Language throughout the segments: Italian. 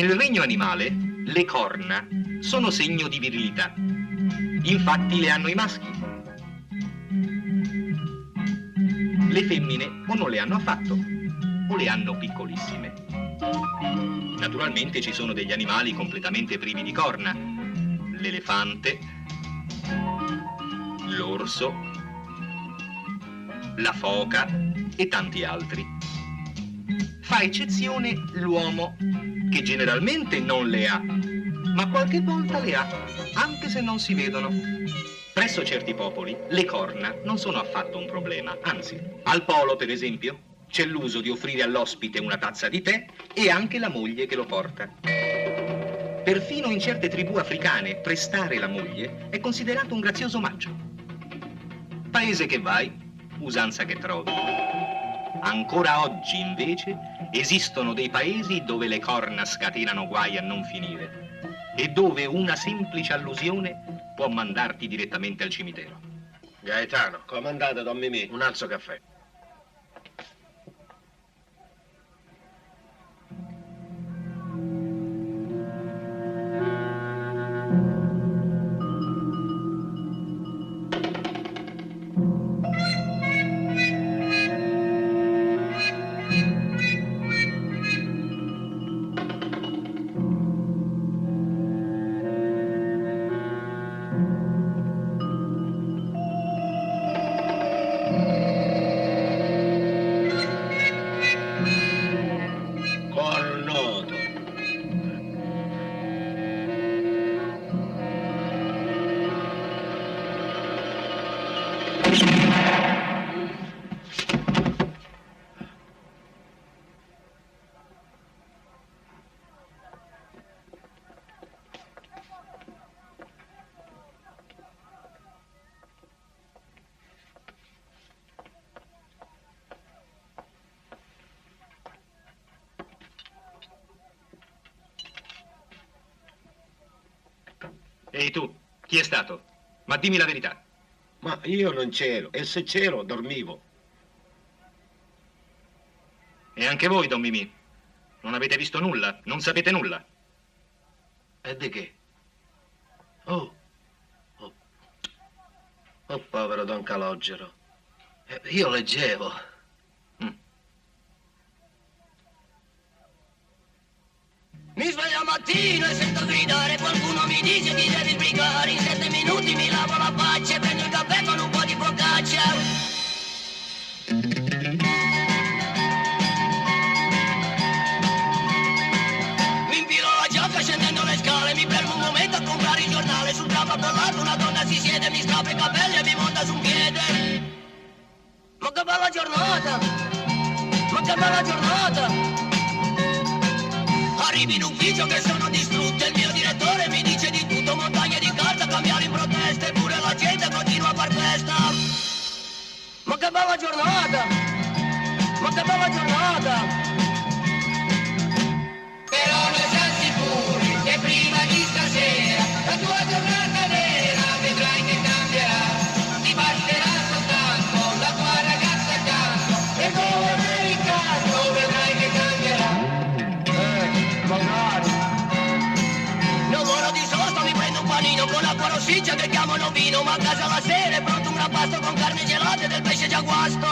Nel regno animale, le corna sono segno di virilità. Infatti le hanno i maschi. Le femmine o non le hanno affatto, o le hanno piccolissime. Naturalmente ci sono degli animali completamente privi di corna. L'elefante, l'orso, la foca e tanti altri. Fa eccezione l'uomo, che generalmente non le ha, ma qualche volta le ha, anche se non si vedono. Presso certi popoli le corna non sono affatto un problema, anzi, al polo, per esempio, c'è l'uso di offrire all'ospite una tazza di tè e anche la moglie che lo porta. Perfino in certe tribù africane prestare la moglie è considerato un grazioso omaggio. Paese che vai, usanza che trovi. Ancora oggi, invece, esistono dei paesi dove le corna scatenano guai a non finire e dove una semplice allusione può mandarti direttamente al cimitero. Gaetano, comandate Don Mimì, un alzo caffè. Ehi tu, chi è stato? Ma dimmi la verità. Ma io non c'ero, e se c'ero dormivo. E anche voi, Don Mimì? Non avete visto nulla? Non sapete nulla? E di che? Oh, povero Don Calogero. Io leggevo. Mi sveglio mattino e sento gridare, qualcuno mi dice ti devi sbrigare, in 7 minuti mi lavo la faccia e prendo il caffè con un po' di focaccia. Mi infilo la giacca scendendo le scale, mi fermo un momento a comprare il giornale, sul tavolo bollato una donna si siede, mi strappa i capelli e mi monta su un piede. Ma che bella giornata, ma che bella giornata. Arrivi in ufficio che sono distrutto, il mio direttore mi dice di tutto, montagne di carta, cambiare in protesta, eppure la gente continua a far festa. Ma che bella giornata, ma che bella giornata. Però ne sei sicuri che prima di stasera la tua giornata vera vedrai che cambierà, ti basterà soltanto la tua ragazza accanto e come americano vedrai che cambierà. Non muoro di sosta, mi prendo un panino con acqua rossiccia che chiamano vino, ma a casa la sera è pronto un rapasto con carne gelata e del pesce già guasto.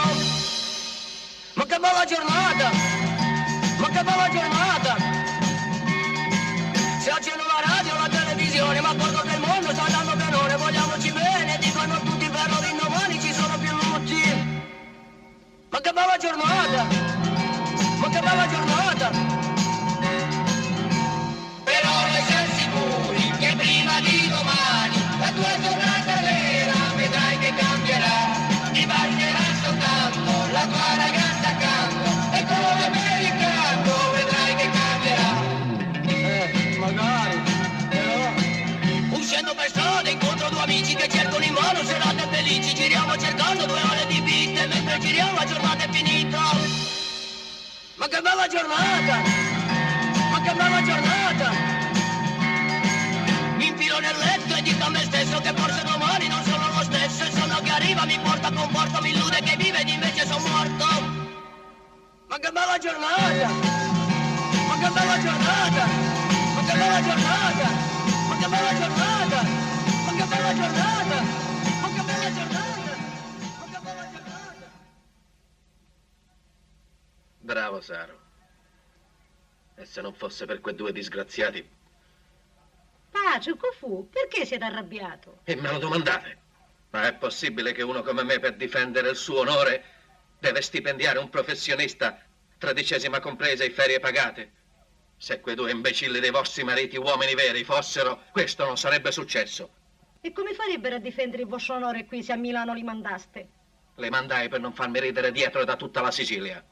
Ma che bella giornata, ma che bella giornata. Se accendo la radio o la televisione, ma accorgo che il mondo sta andando benone, vogliamoci bene, dicono tutti per l'indomani ci sono più lutti. Ma che bella giornata, ma che bella giornata. Però ne sei sicuri che prima di domani la tua giornata vera vedrai che cambierà, ti basterà soltanto la tua ragazza accanto e come americano vedrai che cambierà. Magari, però... Uscendo per strada incontro due amici che cercano in mano serate felici, giriamo cercando 2 ore di vista e mentre giriamo la giornata è finita. Ma che bella giornata! Ma che bella giornata! Mi infilo nel letto e dico a me stesso che forse domani non sono lo stesso. Il sonno che arriva mi porta con porto, mi illude che vive ed invece sono morto. Ma che bella giornata! Ma che bella giornata! che bella giornata! Ma che bella giornata! Ma che bella giornata! Ma che bella giornata! Ma che bella giornata! Bravo, Saro. E se non fosse per quei due disgraziati... Pace, che fu? Perché siete arrabbiato? E me lo domandate? Ma è possibile che uno come me, per difendere il suo onore, deve stipendiare un professionista, tredicesima compresa e ferie pagate? Se quei due imbecilli dei vostri mariti uomini veri fossero, questo non sarebbe successo. E come farebbero a difendere il vostro onore qui se a Milano li mandaste? Le mandai per non farmi ridere dietro da tutta la Sicilia.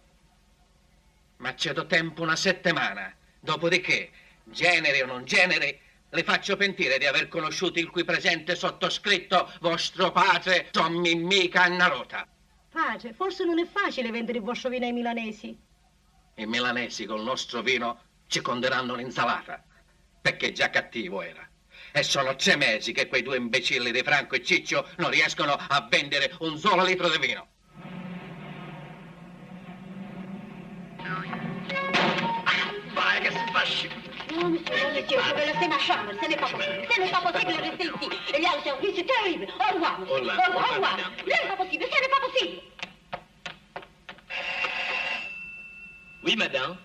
Ma cedo tempo una settimana. Dopodiché, generi o non generi, le faccio pentire di aver conosciuto il qui presente sottoscritto vostro padre Tommy Mimì Cannarota. Pace, forse non è facile vendere il vostro vino ai milanesi. I milanesi col nostro vino ci conderanno l'insalata, perché già cattivo era. E sono 3 mesi che quei due imbecilli di Franco e Ciccio non riescono a vendere un solo litro di vino. Vai che si fa scippo. Non monsieur, je vais laisser ma chambre. Ce n'est pas possible. Ce n'est pas possible de rester ici. Il y a un service terrible. Au revoir. Au revoir. Au revoir. Ce n'est pas possible. Ce n'est pas possible. Oui, madame.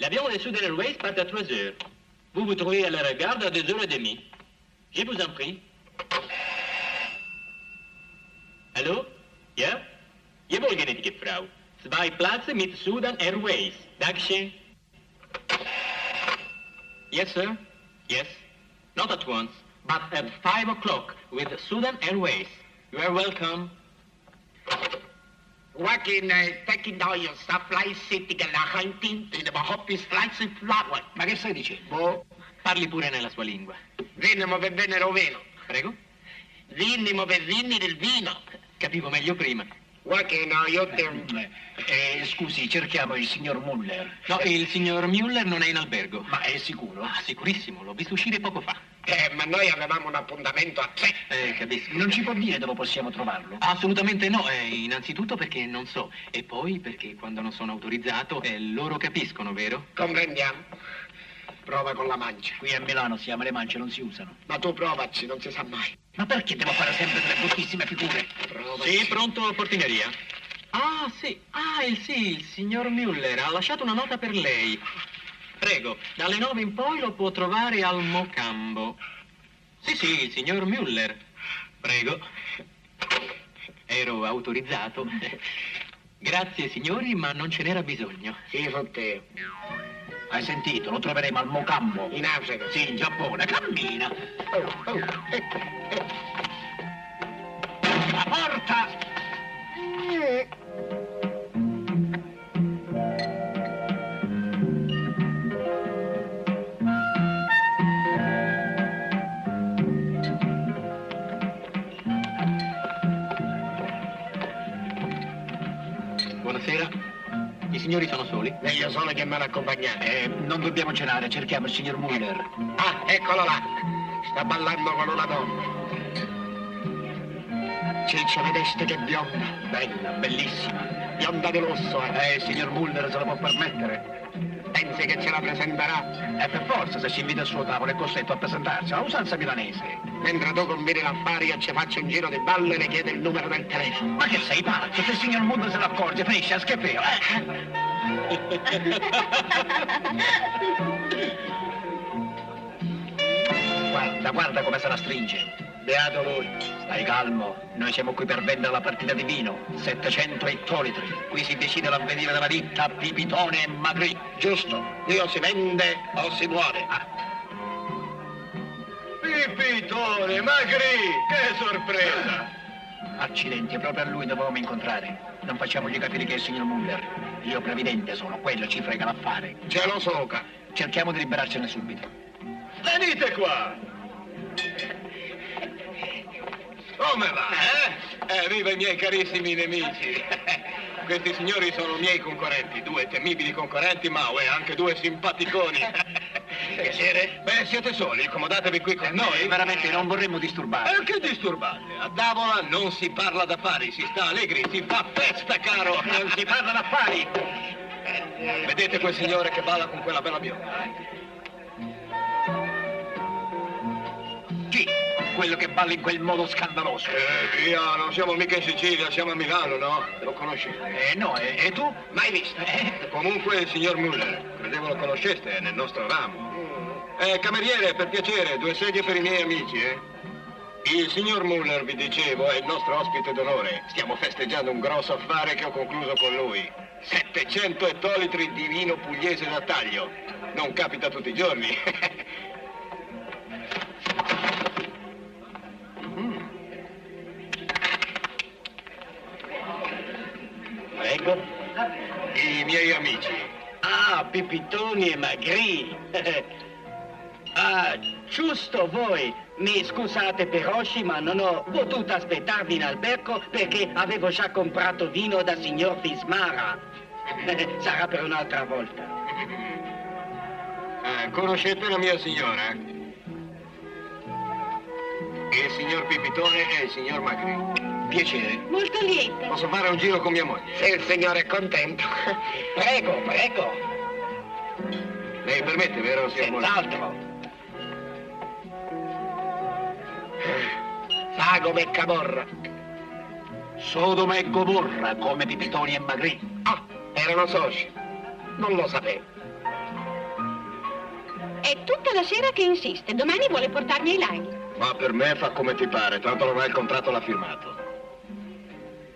L'avion des Southern Airways part à 3 heures. Vous vous trouvez à la regarde à 2h30. Je vous en prie. Hallo? Ja? Jawohl, gnädige Frau. 2 Plätze mit Southern Airways. Dankeschön. Yes, sir. Yes. Not at once, but at 5 o'clock with Southern Airways. You are welcome. Working, taking all your stuff, fly sitting and hunting in the Hoppies flights in flower. Ma che stai dicendo? Boh, Parli pure nella sua lingua. vinimo per venere o vino. Prego? Vinnimo per vinnere il vino. Capivo meglio prima. Working, io te... Scusi, cerchiamo il signor Muller. No, il signor Müller non è in albergo. Ma è sicuro? Ah, sicurissimo, l'ho visto uscire poco fa. ma noi avevamo un appuntamento a 3. Capisco. Non ci può dire dove possiamo trovarlo? Assolutamente no, innanzitutto perché non so, e poi perché quando non sono autorizzato, loro capiscono, vero? Comprendiamo. Prova con la mancia. Qui a Milano si ama, le mance non si usano. Ma tu provaci, non si sa mai. Ma perché devo fare sempre delle bruttissime figure? Provaci. Sì, pronto, portineria. Ah, sì, il signor Müller ha lasciato una nota per lei. Prego, dalle 9 in poi lo può trovare al Mocambo. Sì, il signor Müller. Prego. Ero autorizzato. Grazie, signori, ma non ce n'era bisogno. Sì, fotteo. Hai sentito? Lo troveremo al Mocambo. In Africa. Sì, in Giappone. Cammina. La porta! Buonasera. I signori sono soli? E io sono che mi hanno accompagnato. Non dobbiamo cenare, cerchiamo il signor Muller. Ah, eccolo là. Sta ballando con una donna. Ciccio, vedeste che bionda. Bella, bellissima. Bionda di lusso, Il signor Muller se lo può permettere. Pensi che ce la presenterà? E per forza, se ci invita al suo tavolo è costretto a presentarsi, a usanza milanese. Mentre tu combini l'affare io ci faccio un giro di ballo e le chiedo il numero del telefono. Ma che sei pazzo? Se il signor Muller se ne accorge, finisce a schifeo. Guarda come se la stringe. Beato lui. Stai calmo, noi siamo qui per vendere la partita di vino, 700 ettolitri. Qui si decide l'avvenire della ditta Pipitone e Magri. Giusto. Qui o si vende o si muore. Pipitone, Magri, che sorpresa! Accidenti, proprio a lui dovevamo incontrare. Non facciamogli capire che è il signor Muller. Io previdente sono, quello ci frega l'affare. Ce lo soca. Cerchiamo di liberarcene subito. Venite qua! Come va, Viva i miei carissimi nemici! Questi signori sono miei concorrenti, 2 temibili concorrenti, ma anche 2 simpaticoni. Piacere? Beh, siete soli, accomodatevi qui con noi. Veramente non vorremmo disturbare. Che disturbate? A tavola non si parla d'affari, si sta allegri, si fa festa, caro. Non si parla d'affari. Vedete quel signore che balla con quella bella bionda? Chi? Quello che balla in quel modo scandaloso. Via, non siamo mica in Sicilia, siamo a Milano, no? Lo conosci? No, e tu? Mai visto. Comunque il signor Muller, credevo lo conosceste, è nel nostro ramo. Cameriere, per piacere, 2 sedie per i miei amici, Il signor Muller, vi dicevo, è il nostro ospite d'onore. Stiamo festeggiando un grosso affare che ho concluso con lui. 700 ettolitri di vino pugliese da taglio. Non capita tutti i giorni. Ecco. I miei amici. Ah, Pipitoni e Magri. Ah, giusto voi. Mi scusate per oggi, ma non ho potuto aspettarvi in albergo perché avevo già comprato vino da signor Vismara. Sarà per un'altra volta. Conoscete la mia signora? Il signor Pipitone e il signor Magri. Piacere. Molto lieta. Posso fare un giro con mia moglie? Se il signore è contento. Prego, prego. Lei permette, vero, signor Muller? Senz'altro. Sagome e Camorra. Sodoma e Gomorra, come Pipitoni e Magri. Ah, erano soci. Non lo sapevo. È tutta la sera che insiste. Domani vuole portarmi ai laghi. Ma per me fa come ti pare, tanto ormai il contratto l'ha firmato.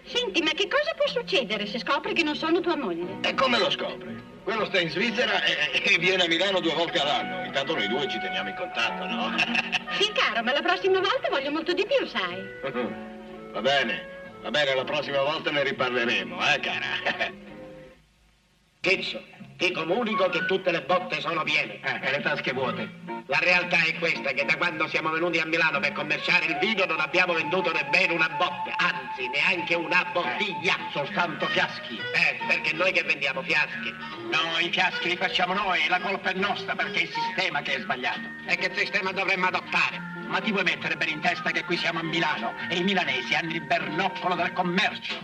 Senti, ma che cosa può succedere se scopri che non sono tua moglie? E come lo scopri? Quello sta in Svizzera e viene a Milano 2 volte all'anno. Intanto noi due ci teniamo in contatto, no? Sì, caro, ma la prossima volta voglio molto di più, sai. Va bene, la prossima volta ne riparleremo, cara? Chizzo, ti comunico che tutte le botte sono piene. E le tasche vuote. La realtà è questa, che da quando siamo venuti a Milano per commerciare il vino non abbiamo venduto nemmeno una botte, anzi neanche una bottiglia. Soltanto fiaschi. Perché noi che vendiamo fiaschi. No, i fiaschi li facciamo noi, la colpa è nostra perché è il sistema che è sbagliato. E che sistema dovremmo adottare? Ma ti vuoi mettere per in testa che qui siamo a Milano e i milanesi hanno il bernoccolo del commercio,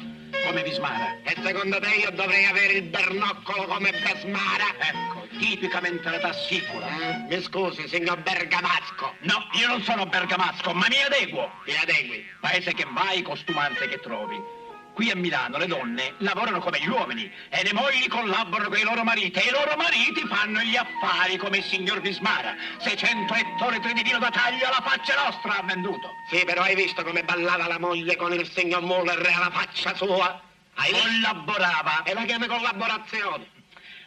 come Vismara? E secondo te io dovrei avere il bernoccolo come Basmara? Ecco, tipicamente l'età sicula. Mi scusi, signor Bergamasco. No, io non sono bergamasco, ma mi adeguo. Ti adegui. Paese che vai, costumante che trovi. Qui a Milano le donne lavorano come gli uomini e le mogli collaborano con i loro mariti e i loro mariti fanno gli affari come il signor Vismara. 600 ettolitri di vino da taglio alla faccia nostra ha venduto. Sì, però hai visto come ballava la moglie con il signor Muller alla faccia sua? Hai visto? Collaborava. E la chiama collaborazione.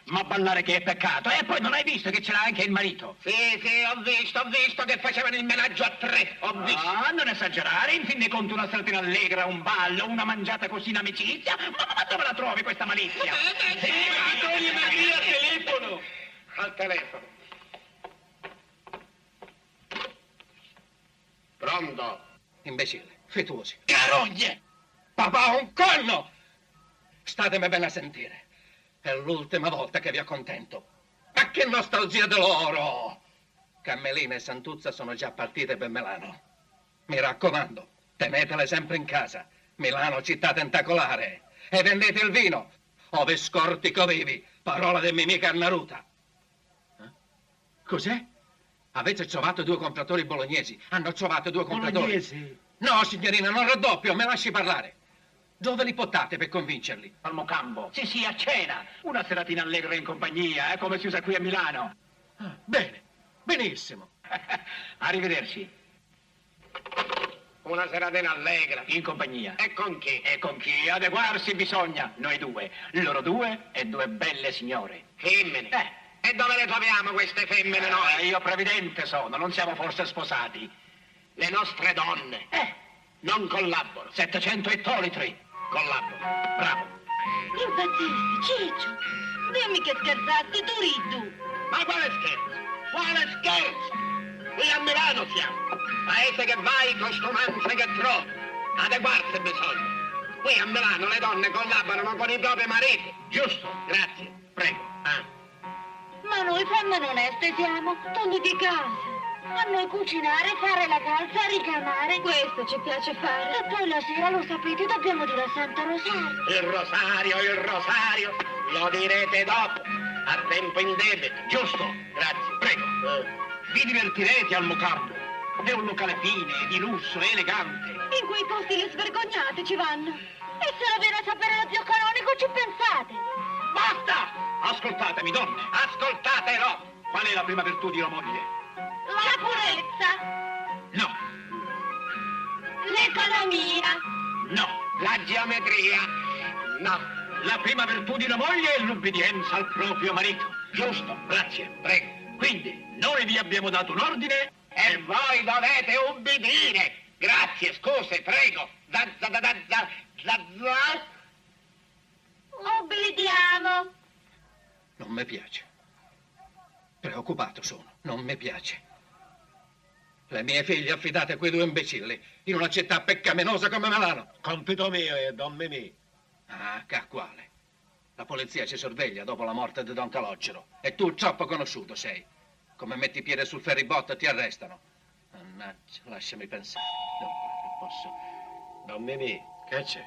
Ma ballare che è peccato. E poi non hai visto che c'era anche il marito? Sì, ho visto che facevano il menaggio a 3, ho visto. Ah, non esagerare, in fin dei conti una seratina allegra, un ballo, una mangiata così in amicizia. Ma dove la trovi questa malizia? Togli Maria al telefono! Al telefono. Pronto? Imbecille, fettuosi. Carogne! Papà, un corno! Statemi bene a sentire. È l'ultima volta che vi accontento. Ma che nostalgia dell'oro! Cammelina e Santuzza sono già partite per Milano. Mi raccomando, tenetele sempre in casa. Milano città tentacolare. E vendete il vino. Ove scortico vivi. Parola di Mimì Carnaruta. Cos'è? Avete trovato 2 compratori bolognesi. Hanno trovato 2 compratori. Bolognesi? No, signorina, non raddoppio, me lasci parlare. Dove li portate per convincerli? Al Mocambo. Sì, a cena. Una seratina allegra in compagnia, come si usa qui a Milano. Bene, benissimo. Arrivederci. Una seratina allegra. In compagnia. E con chi? E con chi? Adeguarsi bisogna. Noi 2. Loro 2 e 2 belle signore. Femmine. E dove le troviamo queste femmine noi? Io previdente sono, non siamo forse sposati. Le nostre donne. Non collaboro. 700 ettolitri. Collaboro. Bravo. Impazzisci, Ciccio. Dimmi che scherzasti, tu ridi tu. Ma quale scherzo? Quale scherzo? Qui a Milano siamo. Paese che vai, costumanze che trovi. Adeguarsi bisogna. Qui a Milano le donne collaborano con i propri mariti. Giusto? Grazie. Prego. Ma noi femmine oneste siamo, donne di casa. A noi cucinare, fare la calza, ricamare. Questo ci piace fare. E poi la sera, lo sapete, dobbiamo dire a Santa Rosario. Il rosario. Lo direte dopo. A tempo indebito. Giusto. Grazie. Prego. Vi divertirete al Mocambo. È un locale fine, di lusso, elegante. In quei posti le svergognate ci vanno. E se lo viene a sapere lo zio canonico ci pensate? Basta! Ascoltatemi, donne. Ascoltatelo! Qual è la prima virtù di una moglie? La purezza, No, l'economia, no. La geometria! No! La prima virtù di una moglie è l'ubbidienza al proprio marito. Giusto, grazie. Prego! Quindi, noi vi abbiamo dato un ordine. E voi dovete ubbidire! Grazie, scuse, prego! obbediamo. Non mi piace. Preoccupato sono, non mi piace. Le mie figlie affidate a quei due imbecilli in una città peccaminosa come Milano. Compito mio e Don Mimì. Ah, quale? La polizia ci sorveglia dopo la morte di Don Calogero. E tu troppo conosciuto sei. Come metti piede sul ferribotto ti arrestano. Mannaggia, lasciami pensare. Dunque, posso... Don Mimì, Che c'è?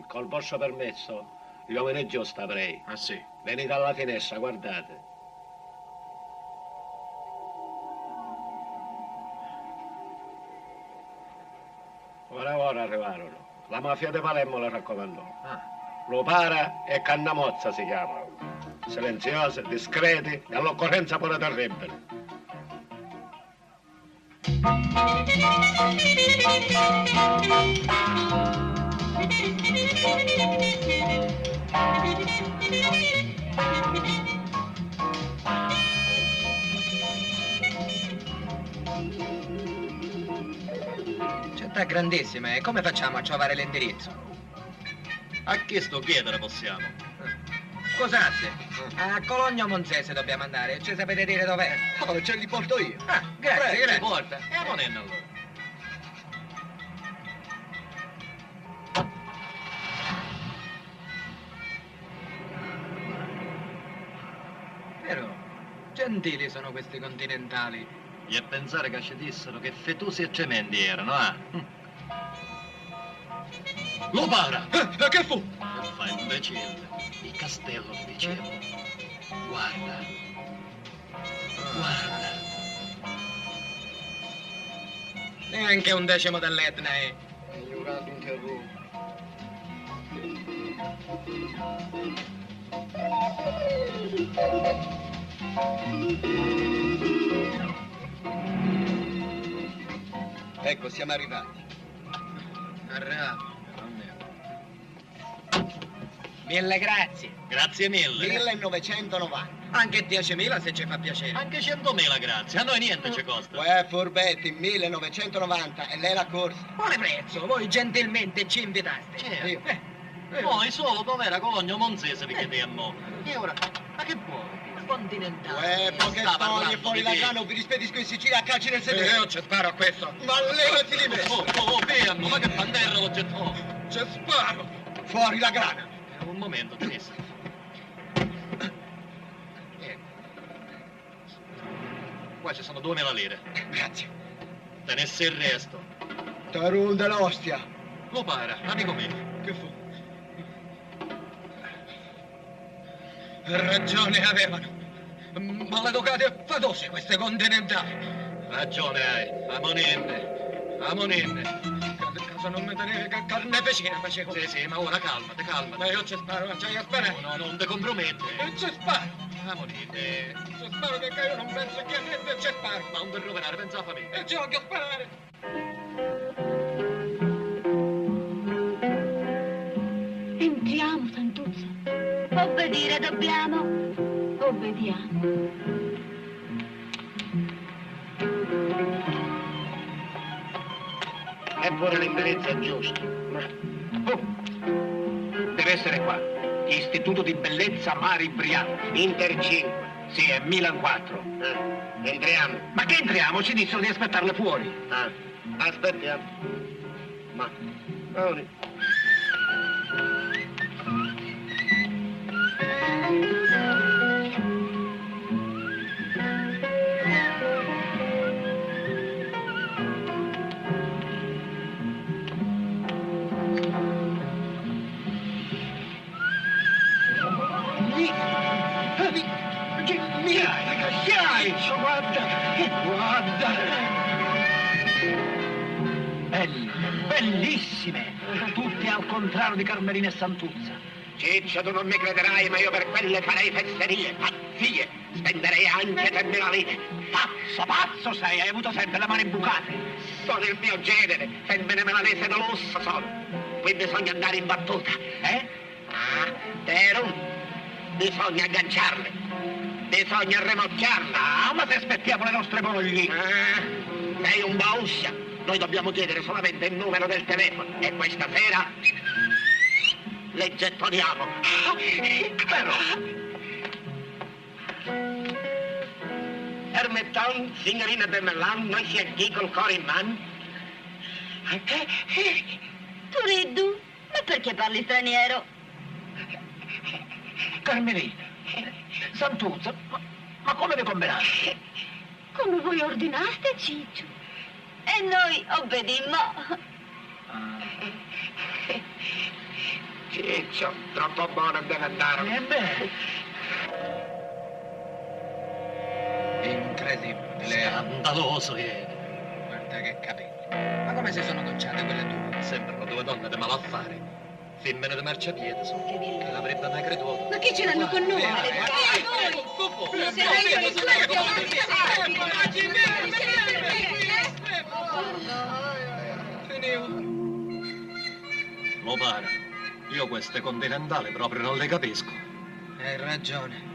col vostro permesso, gli uomini giusti avrei. Ah sì? Venite alla finestra, guardate. Ora arrivarono. La mafia di Palermo la raccomandò. Lupara e Cannamozza si chiamano. Silenziosi, discreti e all'occorrenza pure terribili. Città grandissima, e come facciamo a trovare l'indirizzo? A chi sto chiedere possiamo? Scusate, a Cologno Monzese dobbiamo andare, ci sapete dire dov'è? Oh, ce li porto io. Ah, grazie, Prego, grazie. ci porta. E a Monenna allora. Però, gentili sono questi continentali. E a pensare che ci dissero che fetusi e cementi erano, ah? Lo para! Che fu? Che fa imbecille? Il castello, ti dicevo. Guarda. Guarda. Neanche un decimo dell'Etna, eh. Ecco, siamo arrivati. Arrabbiato. 1000 grazie. Grazie mille. 1990. Anche 10.000 se ci fa piacere. Anche 100.000 grazie. A noi niente ci costa. Uè, furbetti, 1990 e lei la corsa. Quale prezzo? Voi gentilmente ci invitaste. Certo. Io. Noi solo dov'era Cologno Monzese vi chiedemmo. E ora, ma che vuoi? Continentale. Uè, poche sta storie, parlando fuori di la te. grano, vi rispedisco in Sicilia a calci nel sedere. Io ci sparo a questo. Ma levati di me! Fermo, ma che bandiera lo gettò? Ci sparo! Fuori la grana! Un momento, tenesse. Qua ci sono 2000 lire. Grazie. Tenesse il resto. Tarun dell'ostia. Lo para, amico mio. Che fu? Ragione avevano. Maleducate e fatosi queste continentali. Ragione hai. A monenne. Caso non mi tenere carneficina facevo. Sì, ma ora calmate, Ma calmate. io ci sparo, c'hai a sparare. No, non ti compromette. E ci sparo. A monenne. Ci sparo perché io non penso che a niente ci sparo. Ma non ti rovinare, pensa alla famiglia. E ci voglio sparare. Entriamo, Santuzza. Obbedire dobbiamo. Obbediamo. È pure l'indirizzo giusto. Deve essere qua. Istituto di Bellezza Mari Brianti. Inter 5. Sì, è Milan 4. Entriamo. Ma che entriamo? Ci dissero di aspettarle fuori. Ah, aspettiamo. Ma... Ora. Guarda! Guarda! belle, bellissime, tutte al contrario di Carmelina e Santuzza. Ciccio, tu non mi crederai, ma io per quelle farei fesserie, pazzie, spenderei anche 3.000 lire. Pazzo, pazzo sei, hai avuto sempre le mani bucate. Sono il mio genere, femmine melanese da lusso sono. Qui bisogna andare in battuta. Teru, bisogna agganciarle, bisogna remocchiarle. Ah, ma se aspettiamo le nostre mogli. Sei un bauscia, noi dobbiamo chiedere solamente il numero del telefono e questa sera le gettoniamo. Però, Permetton, signorina de Melan, noi siamo qui col cuore in mano. Turiddu, ma perché parli straniero? Carmelina, Santuzza, ma come vi combinate? Come voi ordinaste, Ciccio. E noi obbedimmo. Ciccio, troppo buono deve andare. Ebbene, Incredibile. Scandaloso Guarda che capelli. Ma come si sono conciate quelle due? Sembrano due donne di malaffare. Femmine di marciapiede sono. Che l'avrebbe mai creduto. Ma che ce l'hanno con noi? Lo pare. Io queste continentali proprio non le capisco. Hai ragione.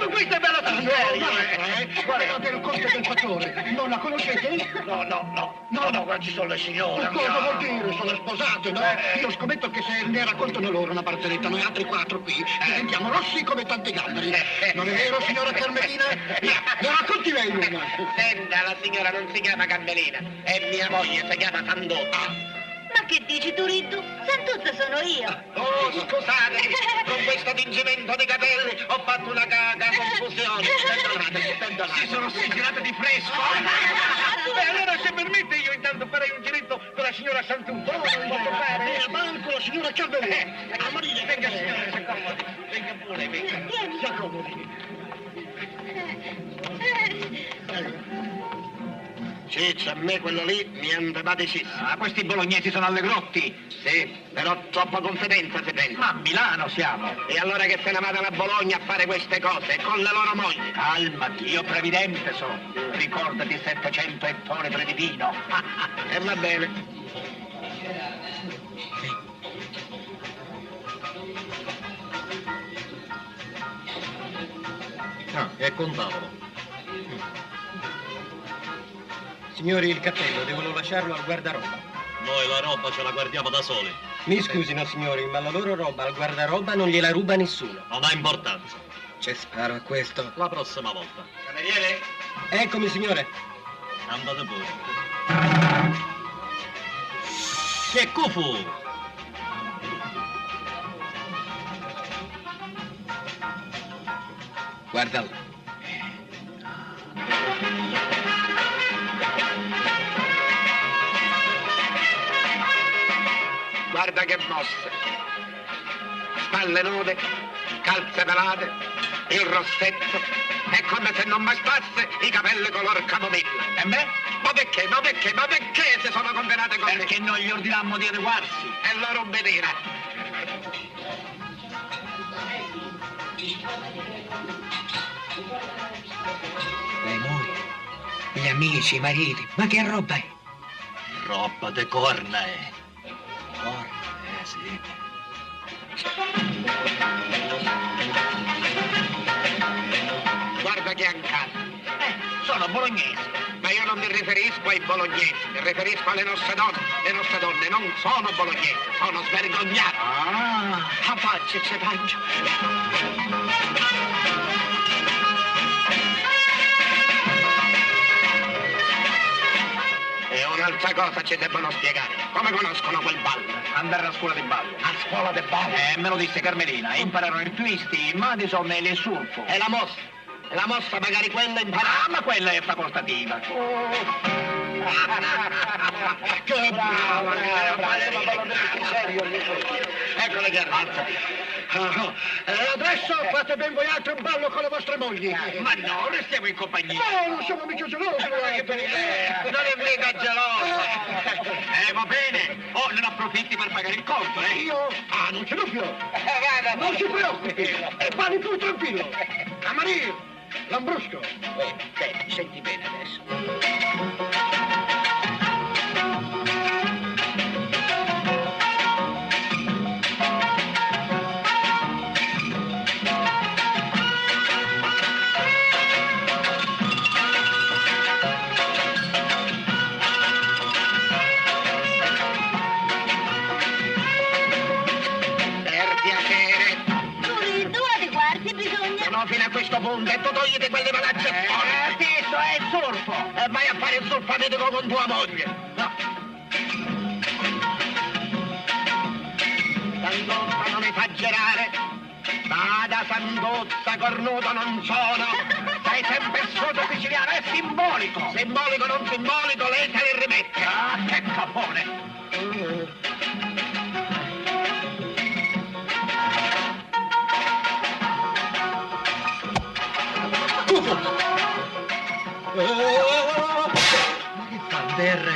Questa è bella signora, guardate il conte del fattore, non la conoscete? No, qua ci sono le signore. Cosa vuol dire? Sono sposate, no? Io scommetto che se ne raccontano loro una barzelletta, noi altri quattro qui diventiamo rossi come tanti gamberi. Non è vero, signora Carmelina? Ne racconti lei una. Senta, la signora non si chiama Carmelina, è mia moglie, si chiama Santuzza. Ma che dici, Turiddu? Santuzza sono io. Oh, scusate, con questo tingimento di capelli ho fatto una confusione. Perdonate. Si sono sigillate di fresco. E allora, se permette, io intanto farei un giretto con la signora Santuzza. Posso fare? Manco la signora Carmelina. Amarina, venga signora, si accomodi. Venga pure, venga. Si accomodi. Ciccio, a me quello lì mi è antipaticissimo. Ah, questi bolognesi sono alle grotti. Sì, però troppa confidenza si prende. Ma a Milano siamo. E allora che se ne vadano a Bologna a fare queste cose con le loro mogli? Calmati, io previdente sono. Ricordati 700 ettolitri di vino. E va bene. Ah, è con tavolo. Signori, il cappello, devono lasciarlo al guardaroba. Noi la roba ce la guardiamo da soli. Mi scusino, signori, ma la loro roba al guardaroba non gliela ruba nessuno. Non ha importanza. C'è sparo a questo. La prossima volta. Cameriere? Eccomi, signore. Andate pure. Che cufu! Guarda là. Guarda che mosse. Spalle nude, calze pelate, il rossetto. È come se non bastasse i capelli color camomilla. E me? Ma perché si sono convenate con me? Perché noi gli ordinammo di adeguarsi. E loro obbedire. Le mogli, gli amici, i mariti. Ma che roba è? Roba de corna è. Corna. Sì. Guarda che ancora. Sono bolognesi. Ma io non mi riferisco ai bolognesi, mi riferisco alle nostre donne. Le nostre donne non sono bolognesi, sono svergognate. Ah, A faccia ci faccio. E un'altra cosa ci debbono spiegare. Come conoscono quel ballo? andare a scuola di ballo. A scuola di ballo? Me lo disse Carmelina. Impararono il twist, il Madison e il surfo. E la mossa? La mossa magari quella imparata? Ah, ma quella è facoltativa. Che brava, serio. Eccole che arrivano. E adesso fate ben voi altri un ballo con le vostre mogli. Ma no, restiamo in compagnia. No, non siamo mica gelosi. Non è mica geloso. Va bene. Oh, non approfitti per pagare il conto, eh? Io? Ah, non ce l'ho più. Non si preoccupi. Parli più tranquillo. Cameriere, Lambrusco. Senti, senti bene adesso. Per piacere. Tu adeguarsi bisogna. No, fino a questo punto e tu togliti quelle malacce sporche. Questo è il solfo. E vai a fare il solfatico con tua moglie. No. Sandozza non esagerare. Bada Sandozza, cornuto non sono. Sei sempre sotto siciliano, è simbolico. Simbolico non simbolico, lei se ne rimette. Ah, che capone. Ma che fa, BR?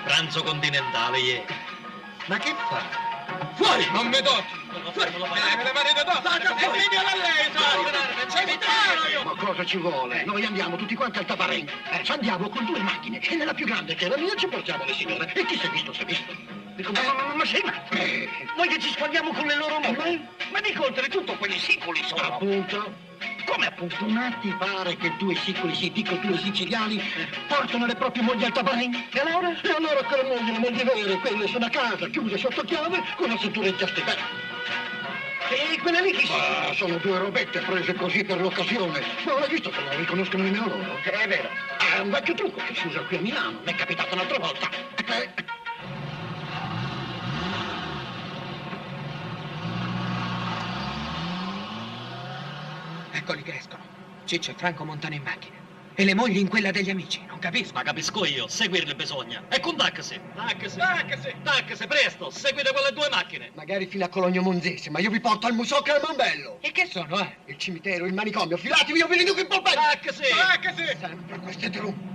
Pranzo continentale ieri. Ma che fa? Fuori! Non mi tocchi! Fuori! Me le mani da dosso! E venite da lei, sai! Ma cosa ci vuole? Noi andiamo tutti quanti al Tabarén. Ci andiamo con 2 macchine e nella più grande che è la mia ci portiamo le signore. E chi si è visto, si è visto. Dico, ma sei matto? Noi che ci spogliamo con le loro mogli? Ma dico oltretutto quelli siculi sono. Appunto. Come appunto? Ma ti pare che 2 siculi, sì, dico 2 siciliani, portano le proprie mogli al Tabarén? E allora? E allora quelle mogli vere, quelle sono a casa, chiuse sotto chiave, con la cinturetta stipenda. E quelle lì chi sono? Sono 2 robette prese così per l'occasione. Ma l'hai visto che non riconoscono nemmeno loro? È vero. È un vecchio trucco che si usa qui a Milano. Mi è capitato un'altra volta. Eccoli che escono. Ciccio e Franco montano in macchina. E le mogli in quella degli amici, non capisco. Ma capisco io, seguirli bisogna. E con taxi! Taxi, presto! Seguite quelle 2 macchine! Magari fino a Cologno Monzese, ma io vi porto al Musocca e al Mambello. E che sono, eh? Il cimitero, il manicomio, filatevi, io vi riduco in polpette. Taxi! Sempre queste tru.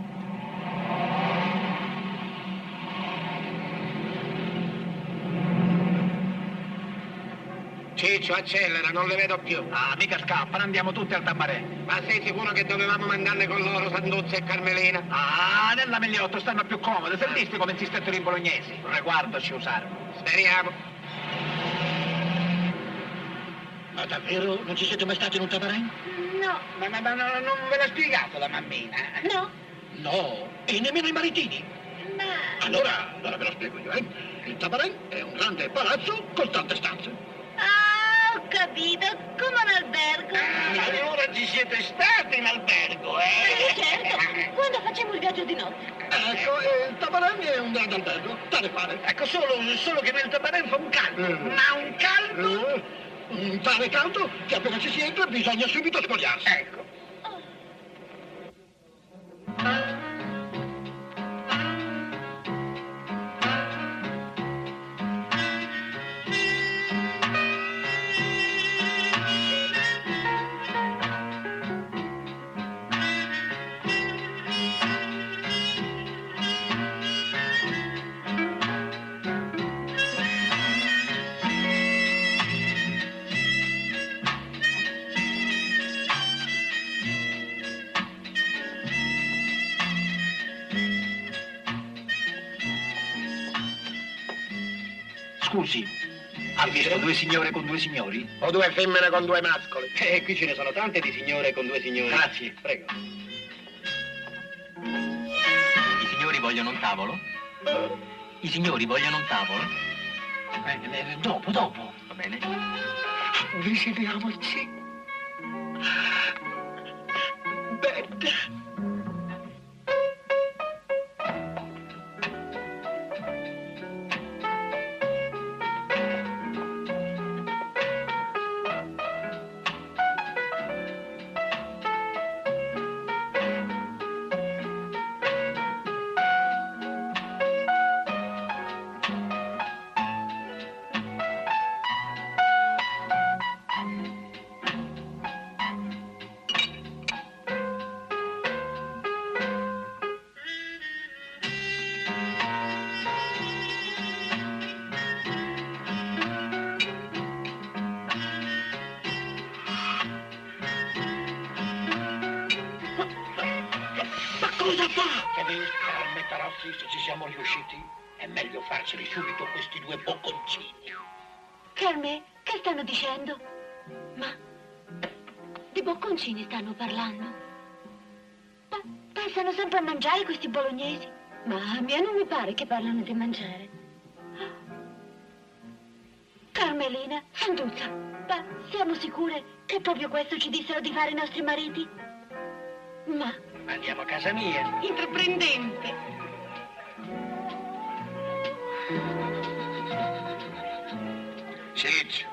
Ciccio, accelera, non le vedo più. Ah, mica scappano, andiamo tutti al Tabarén. Ma sei sicuro che dovevamo mandarle con loro Sanduzza e Carmelina? Ah, nella 1008 stanno più comode. Sentiste come insistettero i bolognesi? Riguardoci usare. Speriamo. Ma davvero non ci siete mai stati in un Tabarén? No, Ma non ve l'ha spiegato la mammina? no, No, e nemmeno i maritini. ma... Allora ve lo spiego io, eh. Il Tabarén è un grande palazzo con tante stanze. Ah, ho capito, come un albergo. Allora ci siete stati in albergo, Certo, quando facciamo il viaggio di notte. Ecco, il Tabarén è un grande albergo, tale quale. Ecco, solo che nel Tabarén fa un caldo. Ma un caldo? Un tale caldo che appena ci si entra bisogna subito spogliarsi. Ecco. Scusi, ha visto 2 signore con 2 signori? O 2 femmine con 2 mascoli. Qui ce ne sono tante di signore con 2 signori. Grazie. Prego. I signori vogliono un tavolo? I signori vogliono un tavolo? Dopo. Va bene? Risediamoci. Bene. cosa fa? Che devi permettere, Rossi, se ci siamo riusciti, è meglio farceli subito questi due bocconcini. Carme, che stanno dicendo? Ma di bocconcini stanno parlando? Pensano sempre a mangiare questi bolognesi? Ma a me non mi pare che parlano di mangiare. Carmelina, Santuzza, siamo sicure che proprio questo ci dissero di fare i nostri mariti? Ma Andiamo a casa mia. intraprendente. Ciccio,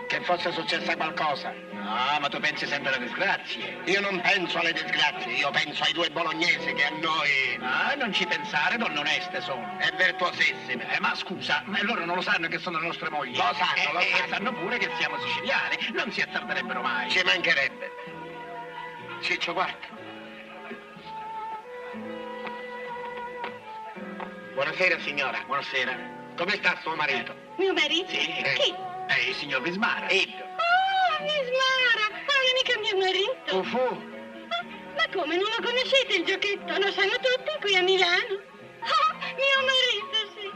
che fosse successa qualcosa. No, ma tu pensi sempre alle disgrazie. Io non penso alle disgrazie, io penso ai due bolognesi che a noi... Ah, non ci pensare, donne oneste sono. è virtuosissime. Ma scusa, ma loro non lo sanno che sono le nostre mogli? Lo sanno, lo E sanno. sanno pure che siamo siciliani, non si attarderebbero mai. Ci mancherebbe. Ciccio, guarda. Buonasera, signora. Buonasera. Come sta suo marito? Mio marito? Sì. Chi? Il signor Vismara. Iddo. Ismara! È mica mio marito! Fu. Ma come, non lo conoscete il giochetto? Lo sanno tutti qui a Milano. Ah, mio marito, sì.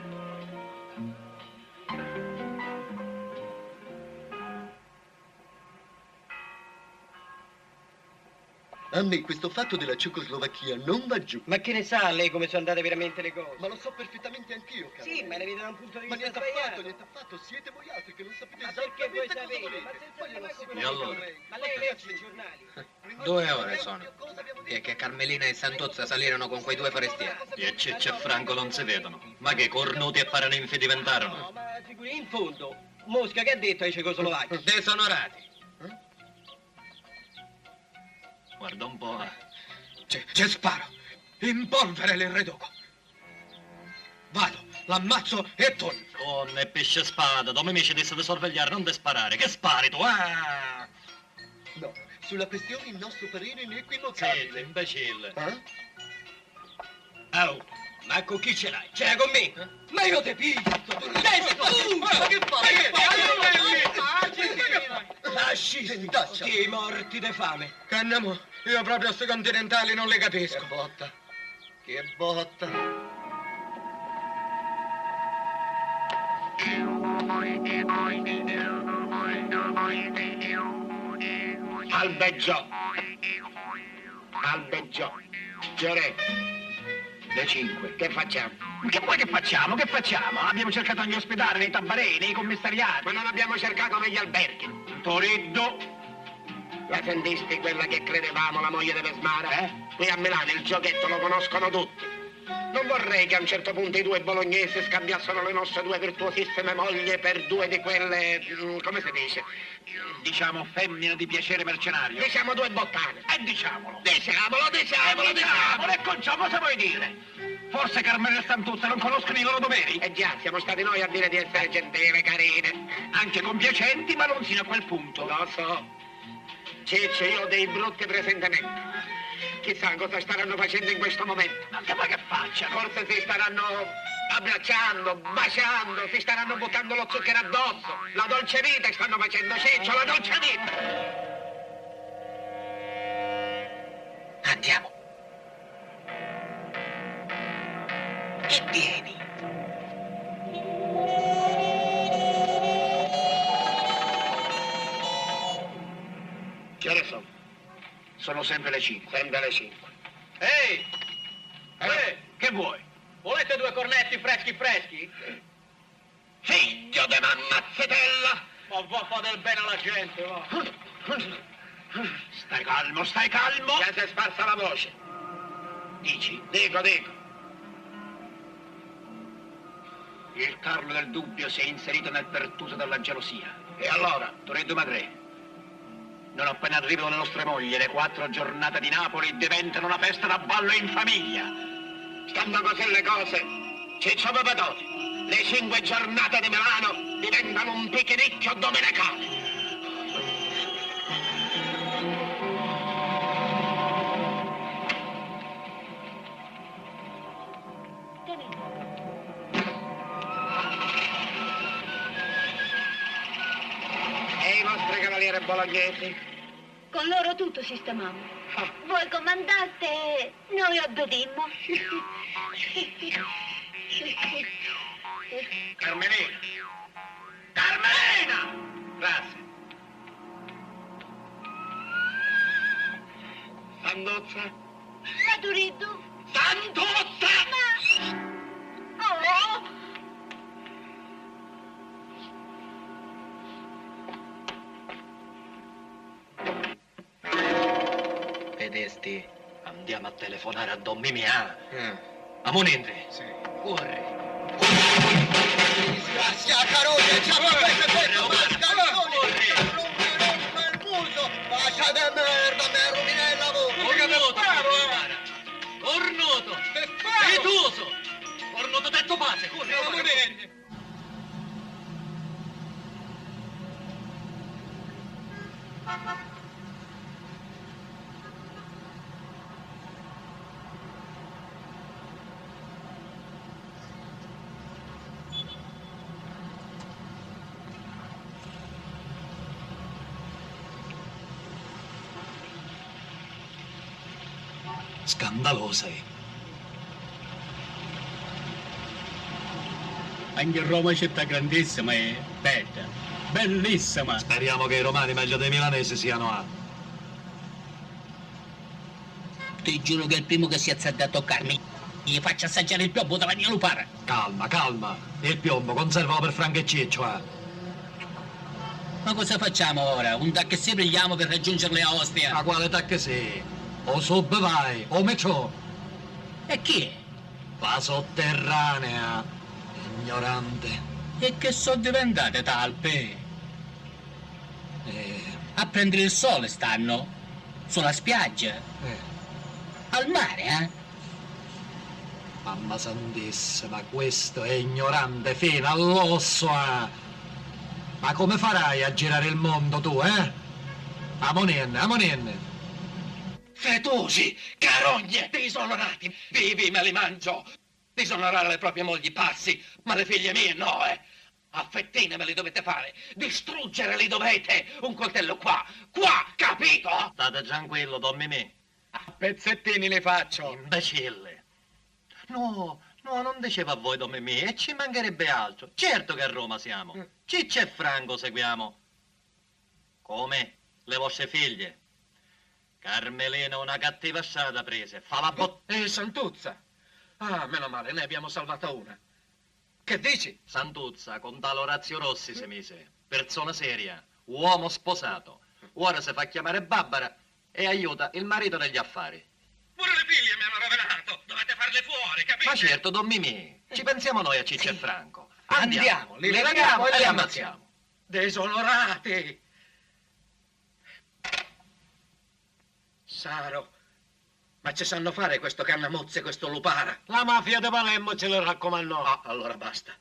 A me questo fatto della Cecoslovacchia non va giù. Ma che ne sa lei come sono andate veramente le cose? Ma lo so perfettamente anch'io, caro. Sì, ma le vede da un punto di Ma vista niente sbagliato. affatto, siete voi altri che non sapete Ma perché voi esattamente cosa sapete? volete. Ma senza Poi glielo mai assicuro come io allora? lei. Ma lei legge i giornali? 2 ore sono. E che Carmelina e Santuzza salirono con quei due forestieri. E Ciccio e Franco non si vedono. Ma che cornuti e paraninfi diventarono? No, ma figuri in fondo. Mosca che ha detto ai cecoslovacchi? Desonorati. Guarda un po'. C'è sparo. In polvere le riduco. Vado, l'ammazzo e torno. Donne e pesce spada, dove mi ci disse di sorvegliare, non di sparare. Che spari tu? Ah! No, sulla questione il nostro parere è Sì, inequivocabile. imbecille. Oh, ma con chi ce l'hai? Ce l'hai con me? Ma io te piglio! Lei si Ma che Fascisti! Taccia. Sì, morti di fame! Cannamo, io proprio a sti continentali non le Che capisco. botta. Che botta. Albeggiò. Albeggiò. Fioretto, Le 5. che facciamo? Che vuoi che facciamo? Che facciamo? Abbiamo cercato negli ospedali, nei tabarei, nei commissariati. Ma non abbiamo cercato negli alberghi. Toreddo. La sentisti quella che credevamo la moglie di Vesmara? Eh? Qui a Milano il giochetto lo conoscono tutti. Non vorrei che a un certo punto i due bolognesi scambiassero le nostre due virtuosissime mogli per due di quelle... come si dice? Diciamo femmine di piacere mercenario. Diciamo due bottane. Diciamolo. Diciamolo! E con ciò cosa vuoi dire? Forse Carmelo e Santuzza non conoscono i loro doveri? E già, siamo stati noi a dire di essere gentili, carine. Anche compiacenti, ma non sino a quel punto. Lo so. Ciccio, io ho dei brutti presentimenti. Chissà cosa staranno facendo in questo momento. Ma che vuoi che facciano? Forse si staranno abbracciando, baciando, si staranno buttando lo zucchero addosso. La dolce vita stanno facendo, Ciccio, la dolce vita. Andiamo. E vieni. Che ore sono? Sono sempre le 5. Sempre le 5. Ehi! Che vuoi? Volete due cornetti freschi? Figlio di mammazzitella! Ma va a fare del bene alla gente, va. Stai calmo, stai calmo. Già si è sparsa la voce. Dici, Dico. il Carlo del Dubbio si è inserito nel pertuso della gelosia. E allora? Toreddo Madre, non appena arrivano le nostre mogli, le 4 giornate di Napoli diventano una festa da ballo in famiglia. Stando così le cose, Ciccio Papadoni, le 5 giornate di Milano diventano un picnicchio domenicale. E i vostri cavalieri bolognesi? Con loro tutto sistemiamo. Voi comandaste, noi obbedimmo. Carmelina! Carmelina! Grazie. Santuzza! Maturito. Santuzza! Oh! Vedesti? Andiamo a telefonare a Don Mimia. Amonente. Sì. Corri. Disgrazia, carone, c'ha questo, mascalzone, rompe il muso, faccia de merda, me rovina il lavoro. Cornuto! Vetuso! Cornuto detto pace, corri! Scandalosa è. Anche Roma è città grandissima e bella, bellissima. Speriamo che i romani meglio dei milanesi siano a. Ti giuro che è il primo che si azzarda a toccarmi gli faccio assaggiare il piombo davanti a lupara. Calma, calma. Il piombo conservalo per Franco e Ciccio, Ma cosa facciamo ora? Un tacche se prendiamo per raggiungerle a Ostia? Ma quale tacche sei? O sub vai, o metro. E chi è? La sotterranea. Ignorante. E che sono diventate talpe? A prendere il sole stanno? Sulla spiaggia? Al mare, eh? Mamma santissima, questo è ignorante fino all'osso, Ma come farai a girare il mondo tu, Amonenne, amonenne. Fetosi, carogne, disonorati, vivi me li mangio. Disonorare le proprie mogli passi, ma le figlie mie no, A fettine me li dovete fare, distruggere li dovete. Un coltello qua, capito? State tranquillo, Don Mimì. A pezzettini li faccio. Imbecille. No, non dicevo a voi, Don Mimì, e ci mancherebbe altro. Certo che a Roma siamo. Ciccio e Franco seguiamo. Come? Le vostre figlie? Carmelina una cattiva strada prese, fa la Santuzza. Ah, meno male, ne abbiamo salvata una. Che dici? Santuzza, con tale Orazio Rossi si mise. Persona seria, uomo sposato. Ora si fa chiamare Barbara e aiuta il marito negli affari. Pure le figlie mi hanno rovinato. Dovete farle fuori, capite? Ma certo, Don Mimì, ci pensiamo noi a Ciccio e Franco. Andiamo, li leghiamo e li ammazziamo. Desonorati. Saro, ma ci sanno fare questo cannamozze, questo lupara? La mafia di Palermo ce lo raccomandò. Ah, allora basta.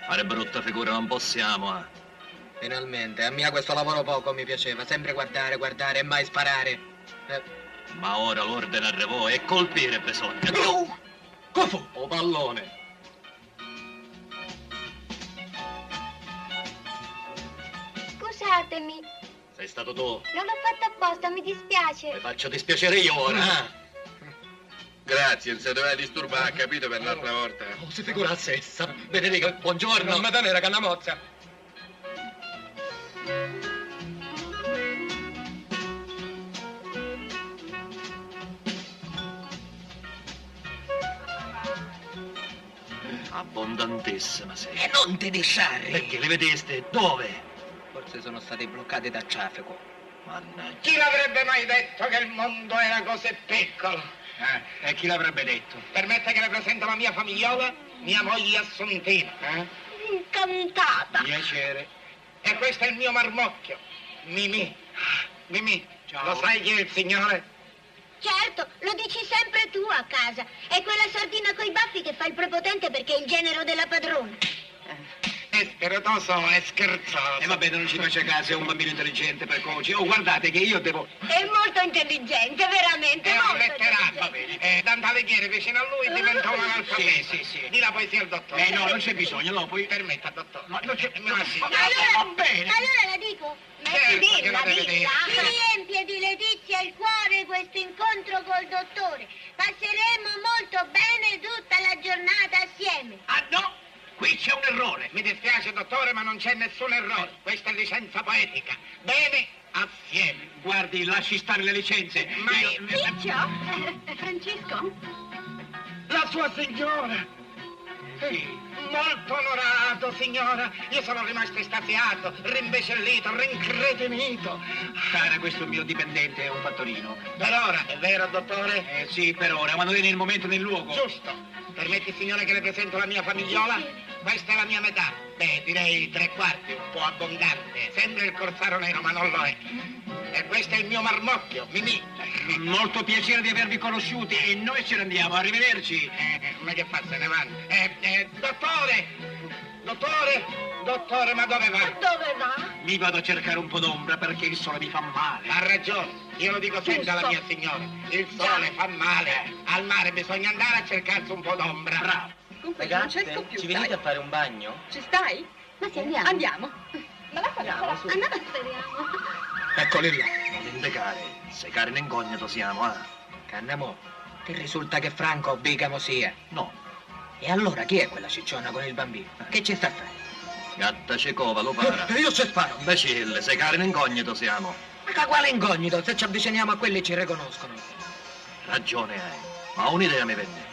Fare brutta figura non possiamo, Finalmente, a me questo lavoro poco mi piaceva, sempre guardare e mai sparare. Ma ora l'ordine arrivò e colpire bisogna. Che fu? O pallone. Scusatemi, Sei stato tu. non l'ho fatto apposta, mi dispiace. Mi faccio dispiacere io ora. Grazie, non si doveva disturbare, ha capito per l'altra volta. Oh, si figurasse essa. Benedico, buongiorno. Non mi dà nera cannamozza. Abbondantissima sei. E non ti lasciare. Perché le vedeste? Dove? Forse sono stati bloccati da traffico. Mannaggia. Chi l'avrebbe mai detto che il mondo era così piccolo? E chi l'avrebbe detto? Permette che le presento la mia famigliola, mia moglie Assuntina. Incantata. Piacere. E questo è il mio marmocchio, Mimì. Mimì, Ciao. lo sai chi è il signore? Certo, lo dici sempre tu a casa. È quella sardina coi baffi che fa il prepotente perché è il genero della padrona. E è spiritoso e scherzoso. E va bene, non ci faccia caso, è un bambino intelligente, precoce. Oh, guardate che io devo... È molto intelligente, veramente. È un molto letterato. intelligente. Dante Alighieri vicino a lui diventa un analfabeta. Sì. Di la poesia al dottore. No, non c'è bisogno, no, poi... Permetta, dottore. Ma non c'è... Ma sì. Va bene. Allora la dico. Certo Metti che la deve dire. Mi riempie di letizia il cuore questo incontro col dottore. Passeremo molto bene tutta la giornata assieme. Ah, no! Qui c'è un errore. Mi dispiace, dottore, ma non c'è nessun errore. Questa è licenza poetica. Bene assieme. Guardi, lasci stare le licenze. Ma Ciccio? Francesco? la sua signora. Sì. Molto onorato, signora. Io sono rimasto estasiato, rimbecellito, rincretinito. Cara, questo mio dipendente è un fattorino. Per ora, è vero, dottore? Sì, per ora, ma non è nel momento e nel luogo. Giusto. Permetti, signore, che le presento la mia famigliola? Questa è la mia metà. Beh, direi 3/4, un po' abbondante. Sembra il corsaro nero, ma non lo è. E questo è il mio marmocchio, Mimì. Molto piacere di avervi conosciuti e noi ce ne andiamo, arrivederci. Ma che fa, se ne vanno? Dottore, ma dove va? Dove va? Mi vado a cercare un po' d'ombra perché il sole mi fa male. Ha ragione, io lo dico sempre alla mia signora. Il sole fa male. Al mare bisogna andare a cercarsi un po' d'ombra. Bravo. Comunque, Francesco, ci venite a fare un bagno? Ci stai? Ma sì, andiamo. Andiamo. Ma la facciamo, andiamo, speriamo. Eccoli là. Non indicare, secare in incognito siamo, Cannamo, ti risulta che Franco bigamo sia? No, E allora chi è quella cicciona con il bambino? Che ci sta a fare? gatta cecova lo para. E io se sparo. Imbecille, secare in incognito siamo. Ma quale incognito? Se ci avviciniamo a quelli ci riconoscono. Ragione hai, ma un'idea mi venne.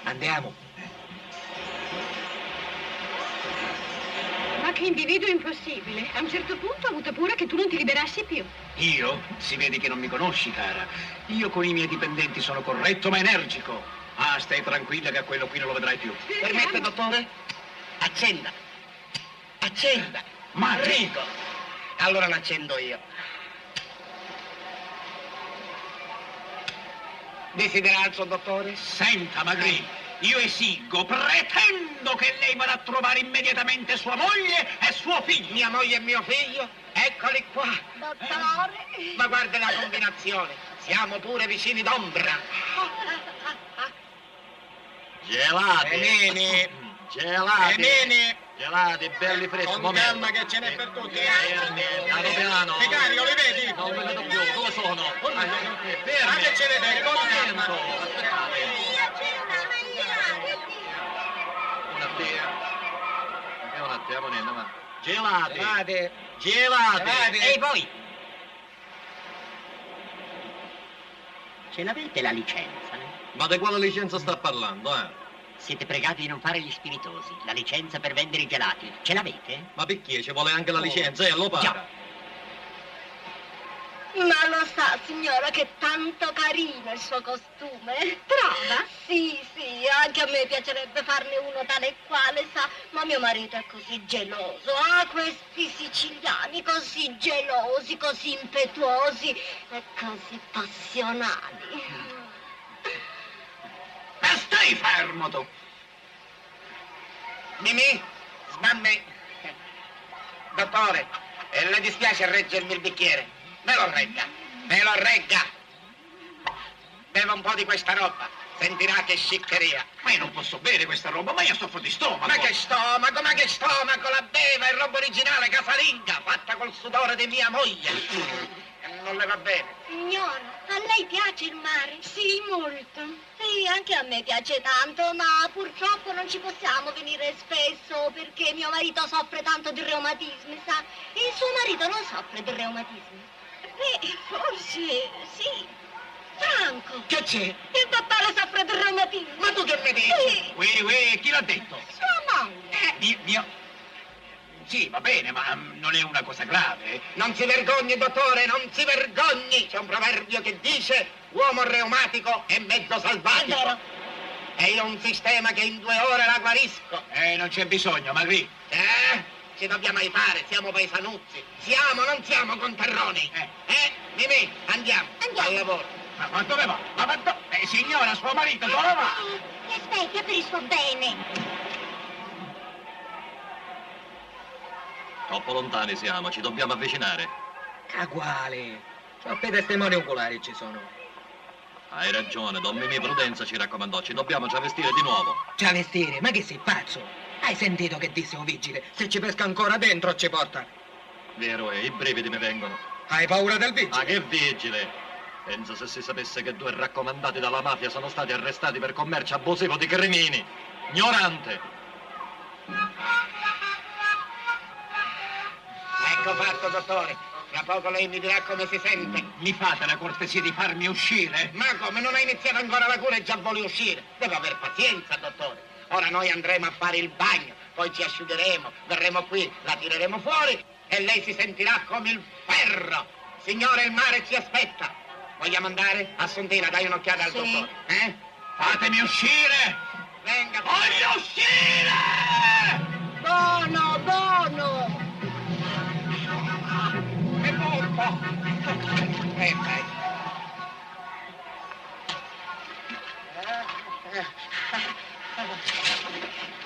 Andiamo. Ma che individuo impossibile. A un certo punto ho avuto paura che tu non ti liberassi più. Io? Si vede che non mi conosci, cara. Io con i miei dipendenti sono corretto ma energico. Ah, stai tranquilla che a quello qui non lo vedrai più. Permette, dottore? Accenda. Accenda. Ma Rico. Allora l'accendo io. Desidera altro, dottore? Senta, Magri, io esigo, pretendo che lei vada a trovare immediatamente sua moglie e suo figlio. Mia moglie e mio figlio? Eccoli qua. Dottore. Ma guarda la combinazione. Siamo pure vicini d'ombra. Gelati. Benini. Gelati. Benini. Gelati, belli freschi. Con calma che ce n'è per tutti. Piano piano. Vicario, li vedi? Non me ne vedo più, dove sono? Ma che ce ne vedi? Con calma. Un attimo, niente, ma... Gelati. Gelati. Gelati. Ehi voi! Ce l'avete la licenza? Ma di quale licenza sta parlando, Siete pregati di non fare gli spiritosi. La licenza per vendere i gelati. Ce l'avete? Ma perché ci vuole anche la licenza, lo para. Già. Ma lo sa, signora, che tanto carino il suo costume? Trova? Sì, anche a me piacerebbe farne uno tale e quale, sa, ma mio marito è così geloso. Ah, questi siciliani così gelosi, così impetuosi e così passionali. Ma stai fermo tu! Mimì, smamme. Dottore, le dispiace reggermi il bicchiere? Me lo regga. Beva un po' di questa roba, sentirà che sciccheria. Ma io non posso bere questa roba, ma io soffro di stomaco. Ma che stomaco, la beva, è roba originale, casalinga, fatta col sudore di mia moglie. E non le va bene. Signora, a lei piace il mare? Sì, molto. Sì, anche a me piace tanto, ma purtroppo non ci possiamo venire spesso perché mio marito soffre tanto di reumatismi, sa? Il suo marito non soffre di reumatismi. Beh, forse sì. Franco. Che c'è? Il dottore soffre di reumatismi. Ma tu che mi dici? Sì, Uè, chi l'ha detto? sua moglie. Mio... Sì, va bene, ma non è una cosa grave. Non si vergogni, dottore, non si vergogni. C'è un proverbio che dice uomo reumatico è mezzo salvatico. È vero. E io ho un sistema che in 2 ore la guarisco. Non c'è bisogno, Magri. Ci dobbiamo aiutare, siamo paesanuzzi. Non siamo conterroni. Mimì, andiamo. Al lavoro. Ma dove va? Signora, suo marito, dove va? Mi aspetti, è per il suo bene. Troppo lontani siamo, ci dobbiamo avvicinare. Caguale. Troppe testimoni oculari ci sono. Hai ragione, Don Mimì Prudenza ci raccomandò, ci dobbiamo già vestire di nuovo. Già vestire? Ma che sei pazzo? Hai sentito che disse un vigile? Se ci pesca ancora dentro ci porta. Vero è, i brividi mi vengono. Hai paura del vigile? Ma che vigile? Penso se si sapesse che 2 raccomandati dalla mafia sono stati arrestati per commercio abusivo di crimini. Ignorante! Ecco fatto, dottore. Tra poco lei mi dirà come si sente. Mi fate la cortesia di farmi uscire? Ma come, non ha iniziato ancora la cura e già vuole uscire? Deve aver pazienza, dottore. Ora noi andremo a fare il bagno, poi ci asciugheremo, verremo qui, la tireremo fuori e lei si sentirà come il ferro. Signore, il mare ci aspetta. Vogliamo andare? Assuntina, dai un'occhiata al dottore. Fatemi uscire! Venga. Voglio uscire! Buono, buono! Che molto! Dai.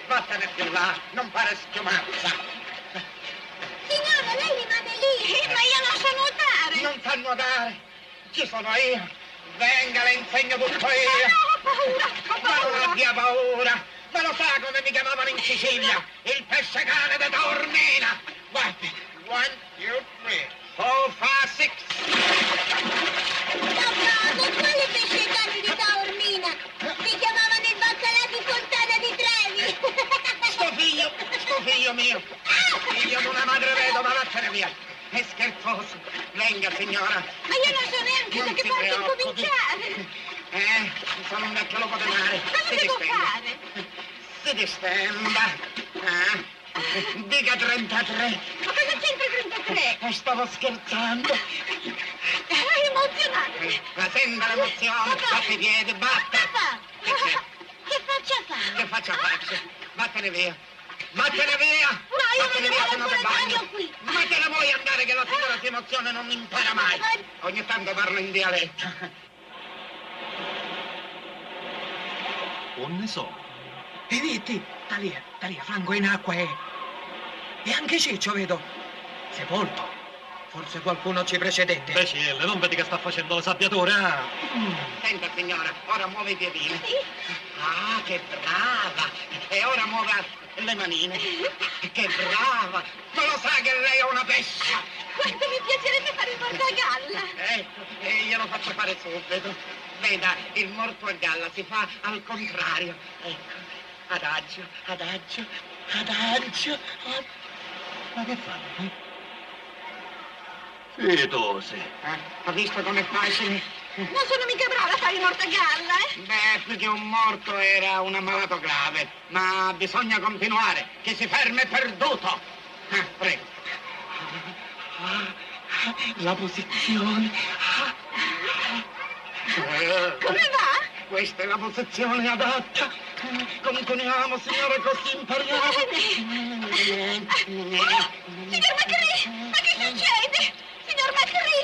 Vattene più là, non fare schiumazza. Signora, lei rimane lì! Ma io non so nuotare! Non sa nuotare! Ci sono io! Venga, le insegno tutto io! No, ho paura! Ma non abbia paura! Ma lo sa come mi chiamavano in Sicilia? Il pesce cane da Taormina! Guardi! 1, 2, 3, 4, 5, 6... Papà, con quale pesce cane di Taormina? Mi chiamavano il baccalà di Fontana di Trevi! Sto figlio mio! Figlio di una madre vedova, vattene via! È scherzoso! Venga, signora! Ma io non so neanche da che parte incominciare! Sono un vecchio lupo di mare! Cosa devo fare? Si distenda! Dica 33! Ma cosa c'entra 33? Stavo scherzando! È emozionante! La senta l'emozione! Fatti i piedi, batta! Papà! Che faccia fare? Che faccia? Vattene via! Vattene via! No, io Vattene non via, devo se no ti ancora bagno. bagno qui! Ma te ne vuoi andare che la signora si emoziona e non impara mai? Ogni tanto parlo in dialetto. Non ne so. E vedi? Talia, Franco è in acqua e anche Ciccio, vedo. Sepolto. Forse qualcuno ci precedette. Imbecille, non vedi che sta facendo lo sabbiatore, ah? Senta, signora, ora muove i piedini. Ah, che brava! E ora muove le manine. Che brava! Ma lo sa che lei è una pescia! Quanto mi piacerebbe fare il morto a galla! Ecco, e glielo faccio fare subito. Veda, il morto a galla si fa al contrario. Ecco, adagio, adagio, adagio. Ma che fa? Fietosi. Ha visto com'è facile? Non sono mica brava a fare il morto a galla, Beh, più che un morto era un ammalato grave. Ma bisogna continuare. Chi si ferma è perduto. Prego. La posizione. Come va? Questa è la posizione adatta. Continuiamo, signore, così impariamo. Signor Macri, ma che succede? Signor Macri,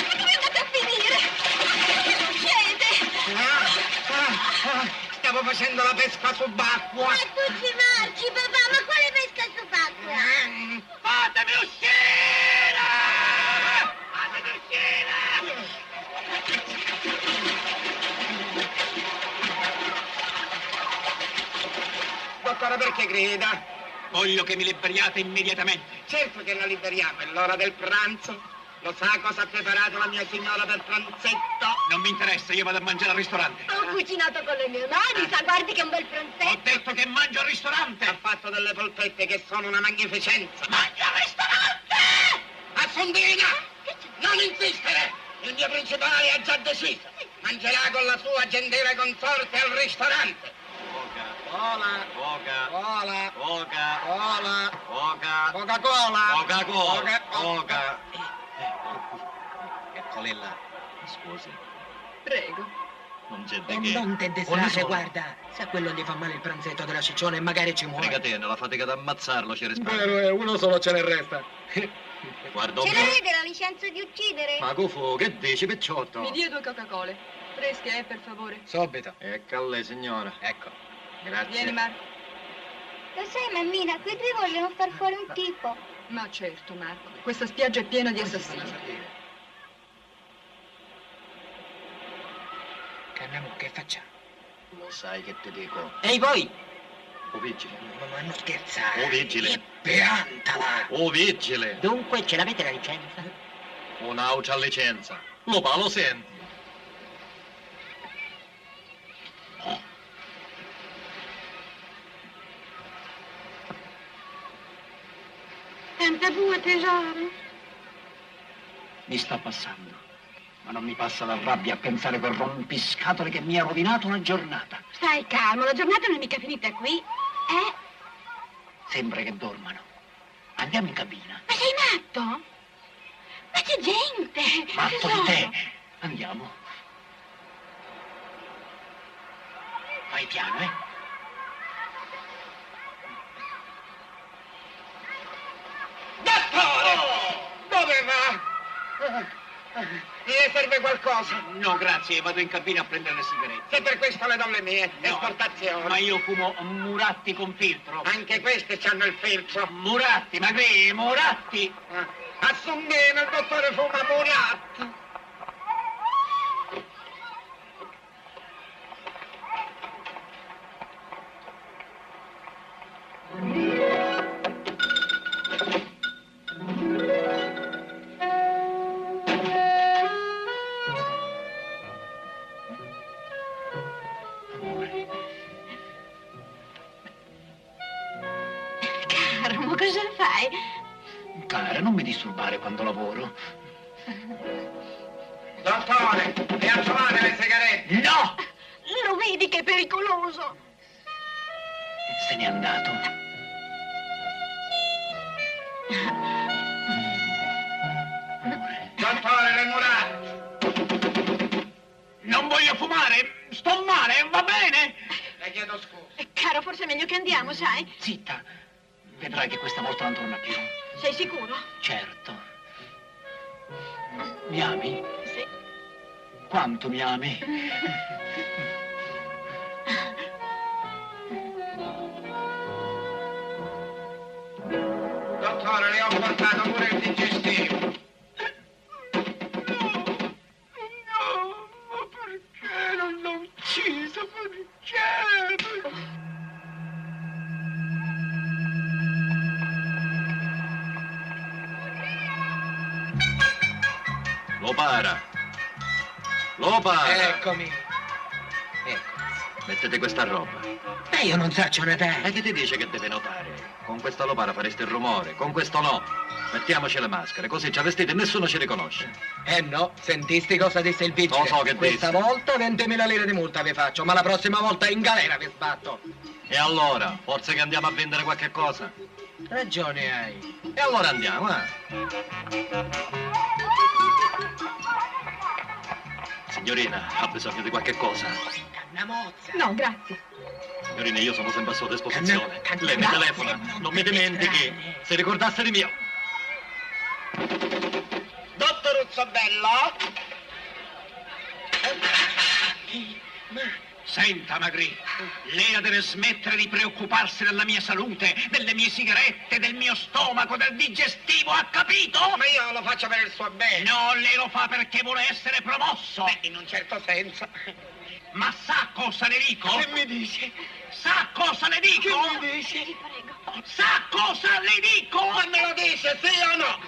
ma dove andate a finire? Che succede? Stavo facendo la pesca subacquea. Ma tu ci marci, papà, ma quale pesca subacquea? Fatemi uscire! Fatemi uscire! Dottore, perché grida? Voglio che mi liberiate immediatamente. Certo che la liberiamo, è l'ora del pranzo. Lo sa cosa ha preparato la mia signora per pranzetto? Non mi interessa, io vado a mangiare al ristorante. Ho cucinato con le mie mani, sa, guardi che un bel Ho pranzetto. detto che mangio al ristorante. Ha fatto delle polpette che sono una magnificenza. Mangia al ristorante! Assondina! Non insistere! Il mio principale ha già deciso. Mangerà con la sua gentile consorte al ristorante. Cola. Coca. Cola. Coca. Cola. Coca. Coca-Cola. Coca-Cola. Coca- Coca. Eccoli là. Scusi. Prego. Non c'è E di che. non te Onde distrarre, sono. guarda. Se a quello gli fa male il pranzetto della ciccione, magari ci muore. Fregatene, la fatica di ammazzarlo ci risparmia. Vero, uno solo ce ne resta. Guarda, Ce l'avete la licenza di uccidere? ma Cufu, che dici, picciotto? Mi dia 2 Coca-Cola. Fresche, per favore. Subito. Ecco a lei, signora. Ecco. Grazie. Vieni, Mar. Lo sai, mammina, quei due vogliono far fuori un tipo. Ma certo, Marco. Questa spiaggia è piena di assassini. Cannamo, che facciamo? Lo sai che ti dico? Ehi voi! O vigile. Ma non scherzare. O vigile. Piantala! O vigile. Dunque, ce l'avete la licenza? Un'aucia a licenza. Lo palo senti. Senta bue, tesoro. Mi sta passando, ma non mi passa la rabbia a pensare quel rompiscatole che mi ha rovinato una giornata. Stai calmo, la giornata non è mica finita qui. Sembra che dormano. Andiamo in cabina. Ma sei matto? Ma c'è gente! Matto di te. Andiamo. Vai piano, eh? Dottore! Dove va? Le serve qualcosa? No, grazie, vado in cabina a prendere le sigarette. Se per questo le do le mie, esportazione. Ma io fumo Muratti con filtro. Anche queste c'hanno il filtro. Muratti, Magri, Muratti! Assumene, il dottore fuma Muratti. Caro, ma cosa fai? Cara, non mi disturbare quando lavoro. Dottore, le ha trovate le sigarette? No! Lo vedi che è pericoloso? Se n'è andato. Dottore, le Muratti. Non voglio fumare, sto male, va bene? Le chiedo scusa. Caro, forse è meglio che andiamo, sai? Zitta, vedrai che questa volta non torna più. Sei sicuro? Certo. Mi ami? Sì. Quanto mi ami? Dottore, le ho portato pure il digestivo. No, ma perché non l'ho ucciso? Perché? Lo para. Lo para. Eccomi. Mettete questa roba. Ma io non saccio notare. E che ti dice che deve notare? Con questa lopara fareste il rumore, con questo no. Mettiamoci le maschere, così ci vestite e nessuno ci riconosce. No, sentisti cosa disse il vigile? Lo so che Questa disse. volta 20.000 lire di multa vi faccio, ma la prossima volta in galera vi sbatto. E allora? Forse che andiamo a vendere qualche cosa? Ragione hai. E allora andiamo, eh? Signorina, ha bisogno di qualche cosa? Una mozza. No, grazie. Signorina, io sono sempre a sua disposizione. Lei mi Grazie. telefona, non mi dimentichi. Se ricordasse di mio. Dottoruzzo Bello? Senta, Magri, lei deve smettere di preoccuparsi della mia salute, delle mie sigarette, del mio stomaco, del digestivo, ha capito? Ma io lo faccio per il suo bene. No, lei lo fa perché vuole essere promosso. In un certo senso. Ma sa cosa le dico? Che mi dice? Sa cosa le dico? Che mi dice? Sa cosa le dico? Ma me lo dice, sì o no?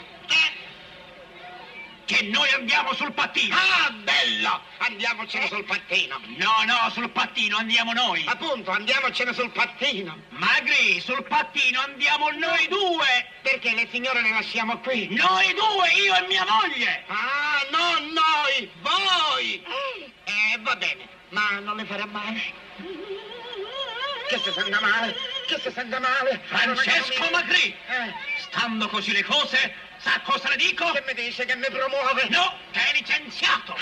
Che noi andiamo sul pattino. Ah, bello! Andiamocene sul pattino. No, sul pattino andiamo noi. Appunto, andiamocene sul pattino. Magri, sul pattino andiamo noi due. Perché le signore le lasciamo qui? Noi due, io e mia moglie. Ah, non noi, voi! Va bene, ma non le farà male? Che si senta male? Che si senta male? Francesco Magri, stando così le cose, sa cosa le dico? Che mi dice che mi promuove? No, che è licenziato.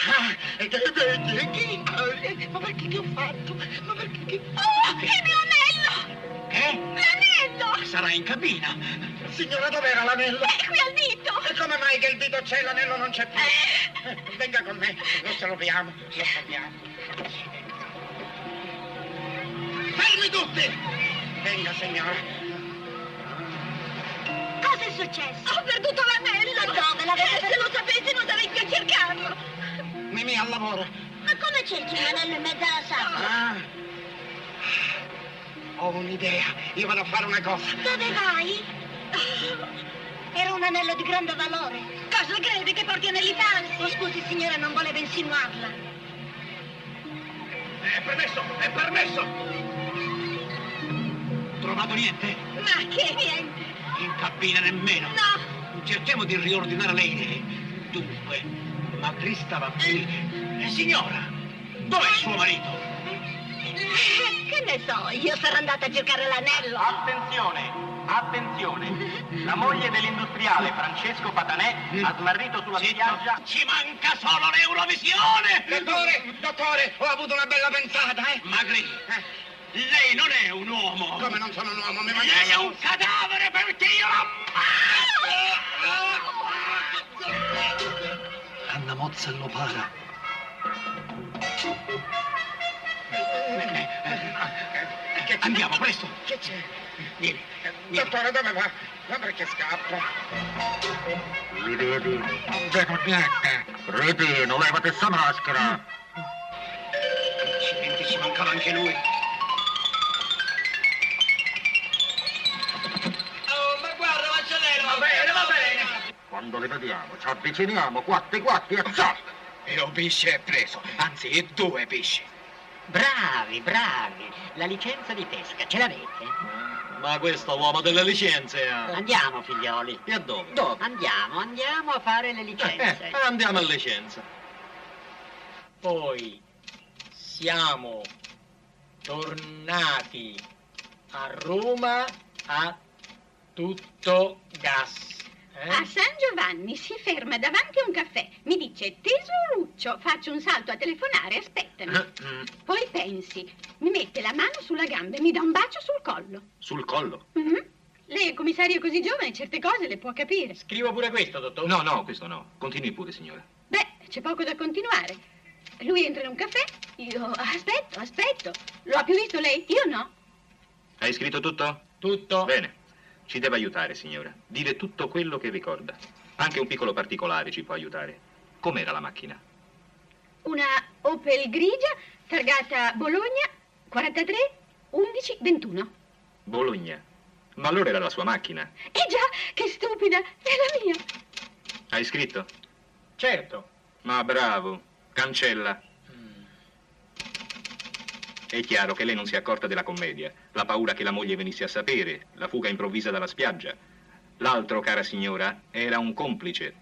Ma perché che ho fatto? Ma perché che... Oh, il mio anello! Che? L'anello! Sarà in cabina. Signora, dov'era l'anello? È qui al dito! E come mai che il dito c'è e l'anello non c'è più? Venga con me, lo salviamo, lo salviamo. Fermi tutti! Venga, signora. Cosa è successo? Ho perduto l'anello! Ma dove l'avete Se lo sapessi non sarei qui a cercarlo! Mimì, al lavoro. Ma come cerchi un anello in mezzo alla sabbia? Ah. Ho un'idea. Io vado a fare una cosa. Dove vai? Era un anello di grande valore. Cosa crede che porti anelli falsi? Oh, scusi, signora, non voleva insinuarla. È permesso, è permesso! Trovato niente? Ma che niente! In cabina nemmeno. No! Cerchiamo di riordinare le idee. Dunque, Magri stava qui. Signora, dov'è suo marito? Che ne so, io sarò andata a cercare l'anello. Attenzione! Attenzione! La moglie dell'industriale Francesco Patanè ha smarrito sulla spiaggia. Ci manca solo l'Eurovisione! Dottore, ho avuto una bella pensata, Magri, lei non è un uomo. Come non sono un uomo, mi manca... Lei è un cadavere perché io l'ammazzo! Anna Mozzello para. Andiamo, presto! Che c'è? Vieni. Dottore, dove va? Ma perché scappa? Li vedi? Non vedo niente. Cretino, levati sta maschera. Accidenti, ci mancava anche lui. Oh, ma guarda, ma accelera! Va bene. Quando li vediamo, ci avviciniamo, quatti e ciao. E un pesce è preso, anzi, 2 pesci. Bravi, bravi. La licenza di pesca, ce l'avete? Ma questo è l'uomo delle licenze. Andiamo, figlioli. E a dove? Dove? Andiamo a fare le licenze. Andiamo a licenza. Poi siamo tornati a Roma a tutto gas. A San Giovanni si ferma davanti a un caffè, mi dice tesoruccio, faccio un salto a telefonare, aspettami. Poi pensi, mi mette la mano sulla gamba e mi dà un bacio sul collo. Sul collo? Lei è commissario così giovane, certe cose le può capire. Scrivo pure questo, dottor? No, questo no. Continui pure, signora. Beh, c'è poco da continuare. Lui entra in un caffè, io aspetto. Lo ha più visto lei? Io no. Hai scritto tutto? Tutto. Bene. Ci deve aiutare, signora. Dire tutto quello che ricorda. Anche un piccolo particolare ci può aiutare. Com'era la macchina? Una Opel grigia, targata Bologna, 43 11 21. Bologna. Ma allora era la sua macchina. Già, che stupida, è la mia. Hai scritto? Certo. Ma bravo. Cancella. È chiaro che lei non si è accorta della commedia. La paura che la moglie venisse a sapere, la fuga improvvisa dalla spiaggia. L'altro, cara signora, era un complice.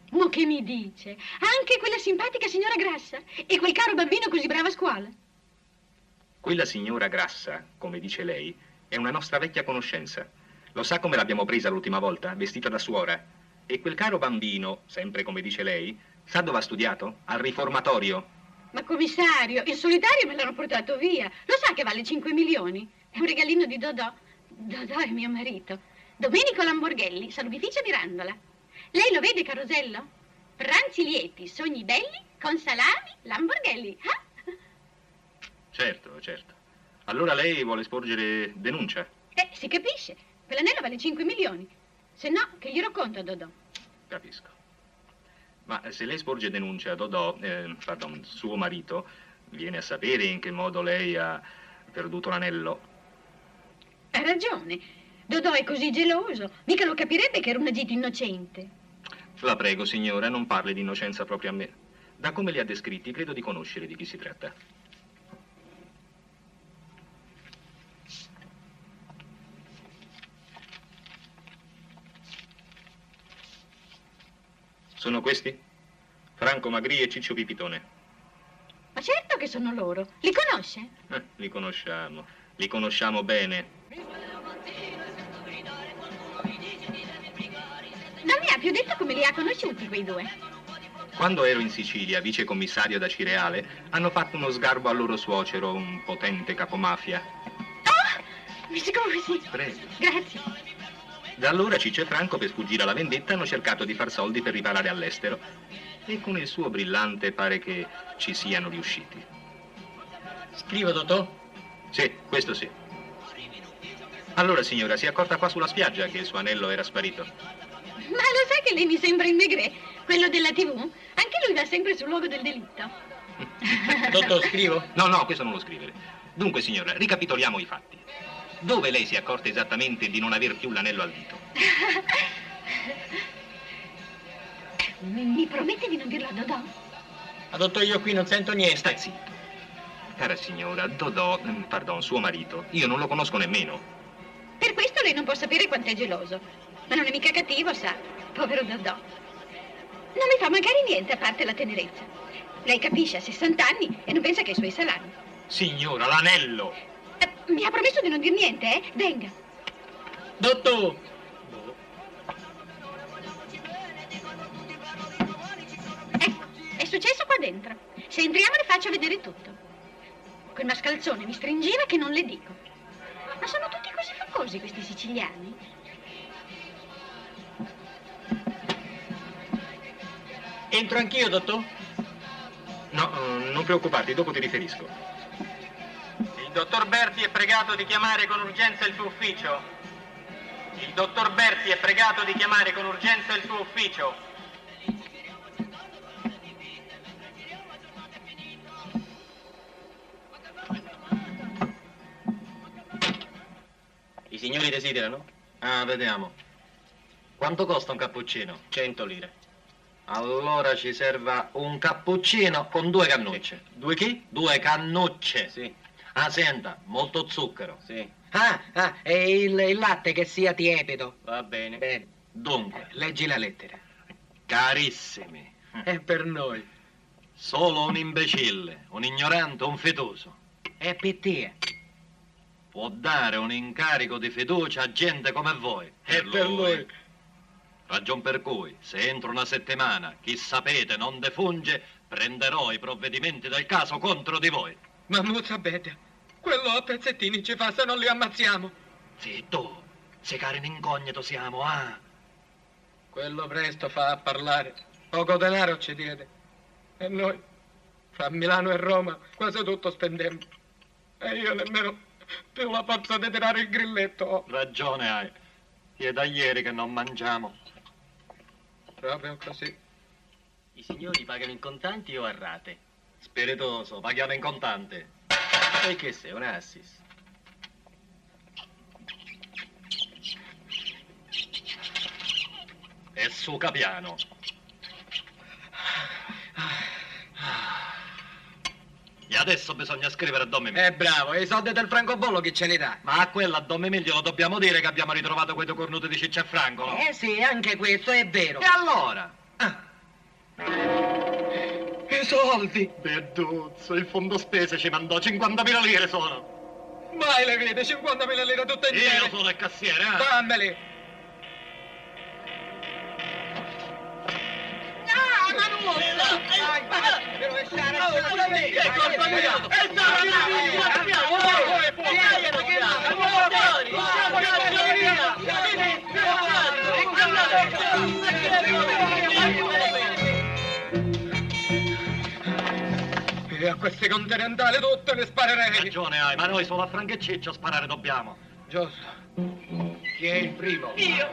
Ma che mi dice? Anche quella simpatica signora Grassa e quel caro bambino così bravo a scuola. Quella signora Grassa, come dice lei, è una nostra vecchia conoscenza. Lo sa come l'abbiamo presa l'ultima volta, vestita da suora? E quel caro bambino, sempre come dice lei, sa dove ha studiato? Al riformatorio. Ma commissario, il solitario me l'hanno portato via. Lo sa che vale 5 milioni? È un regalino di Dodò. Dodò è mio marito. Domenico Lamborghelli, salubrificio Mirandola. Lei lo vede, Carosello? Pranzi lieti, sogni belli, con salami, Lamborghelli. Certo. Allora lei vuole sporgere denuncia? Si capisce. Quell'anello vale 5 milioni. Se no, che gli racconto a Dodò? Capisco. Ma se lei sporge denuncia a Dodò, suo marito, viene a sapere in che modo lei ha perduto l'anello? Ha ragione. Dodò è così geloso. Mica lo capirebbe che era un agito innocente. La prego, signora, non parli di innocenza proprio a me. Da come li ha descritti, credo di conoscere di chi si tratta. Sono questi? Franco Magri e Ciccio Pipitone. Ma certo che sono loro. Li conosce? Li conosciamo bene. Non mi ha più detto come li ha conosciuti quei due. Quando ero in Sicilia, vicecommissario da Cireale, hanno fatto uno sgarbo al loro suocero, un potente capomafia. Oh! Mi scusi. Prego. Grazie. Da allora Ciccio e Franco, per sfuggire alla vendetta, hanno cercato di far soldi per riparare all'estero. E con il suo brillante pare che ci siano riusciti. Scrivo, dottor? Sì, questo sì. Allora, signora, si è accorta qua sulla spiaggia che il suo anello era sparito? Ma lo sai che lei mi sembra il Maigret, quello della TV? Anche lui va sempre sul luogo del delitto. Dottor, scrivo? No, questo non lo scrivere. Dunque, signora, ricapitoliamo i fatti. Dove lei si è accorta esattamente di non aver più l'anello al dito? Mi promette di non dirlo a Dodò? Ma dottor, io qui non sento niente. Stai zitto. Cara signora, Dodò, pardon, suo marito, io non lo conosco nemmeno. Per questo lei non può sapere quanto è geloso. Ma non è mica cattivo, sa. Povero Dodò. Non mi fa mancare niente a parte la tenerezza. Lei capisce, ha 60 anni e non pensa che ai suoi salari. Signora, l'anello! Mi ha promesso di non dir niente, eh? Venga. Dottor! Ecco, è successo qua dentro. Se entriamo le faccio vedere tutto. Quel mascalzone mi stringeva che non le dico. Ma sono tutti così focosi questi siciliani. Entro anch'io, dottor? No, non preoccuparti, dopo ti riferisco. Il dottor Berti è pregato di chiamare con urgenza il suo ufficio. Il dottor Berti è pregato di chiamare con urgenza il suo ufficio. I signori desiderano? Ah, vediamo. Quanto costa un cappuccino? 100 lire. Allora ci serva un cappuccino con 2 cannucce. Sì. 2 chi? 2 cannucce. Sì. Ah, senta, molto zucchero. Sì. E il latte che sia tiepido. Va bene. Bene. Dunque, Leggi la lettera. carissimi, È per noi. solo un imbecille, un ignorante, un fetoso È per te. può dare un incarico di fiducia a gente come voi. È per noi. Ragion per cui, se entro una settimana chi sapete non defunge, prenderò i provvedimenti del caso contro di voi. Ma non sapete, quello a pezzettini ci fa se non li ammazziamo. Zitto, se cari in incognito siamo, ah. Quello presto fa a parlare. Poco denaro ci diede. E noi, fra Milano e Roma, quasi tutto spendemmo. E io nemmeno più la forza di tirare il grilletto ho. Ragione hai. È da ieri che non mangiamo. Proprio così. I signori pagano in contanti o a rate? Spiritoso, paghiamo in contante. E che sei, un assis? E su capiano. E adesso bisogna scrivere a Don Mimì. Bravo, e i soldi del francobollo chi ce li dà? Ma a quella a Don Mimì glielo dobbiamo dire che abbiamo ritrovato quei 2 cornuti di ciccia e franco, no? Sì, anche questo è vero. E allora? I soldi! Beduzzo, il fondo spese ci mandò 50.000 lire sono. Mai le vede, 50.000 lire tutte insieme. Io sono il cassiere, eh? Dammeli. È colpa mia! E a questi continentali tutte le sparerei. Ragione hai, ma noi solo a Franco e Ciccio sparare dobbiamo. Giusto. Chi è il primo? Io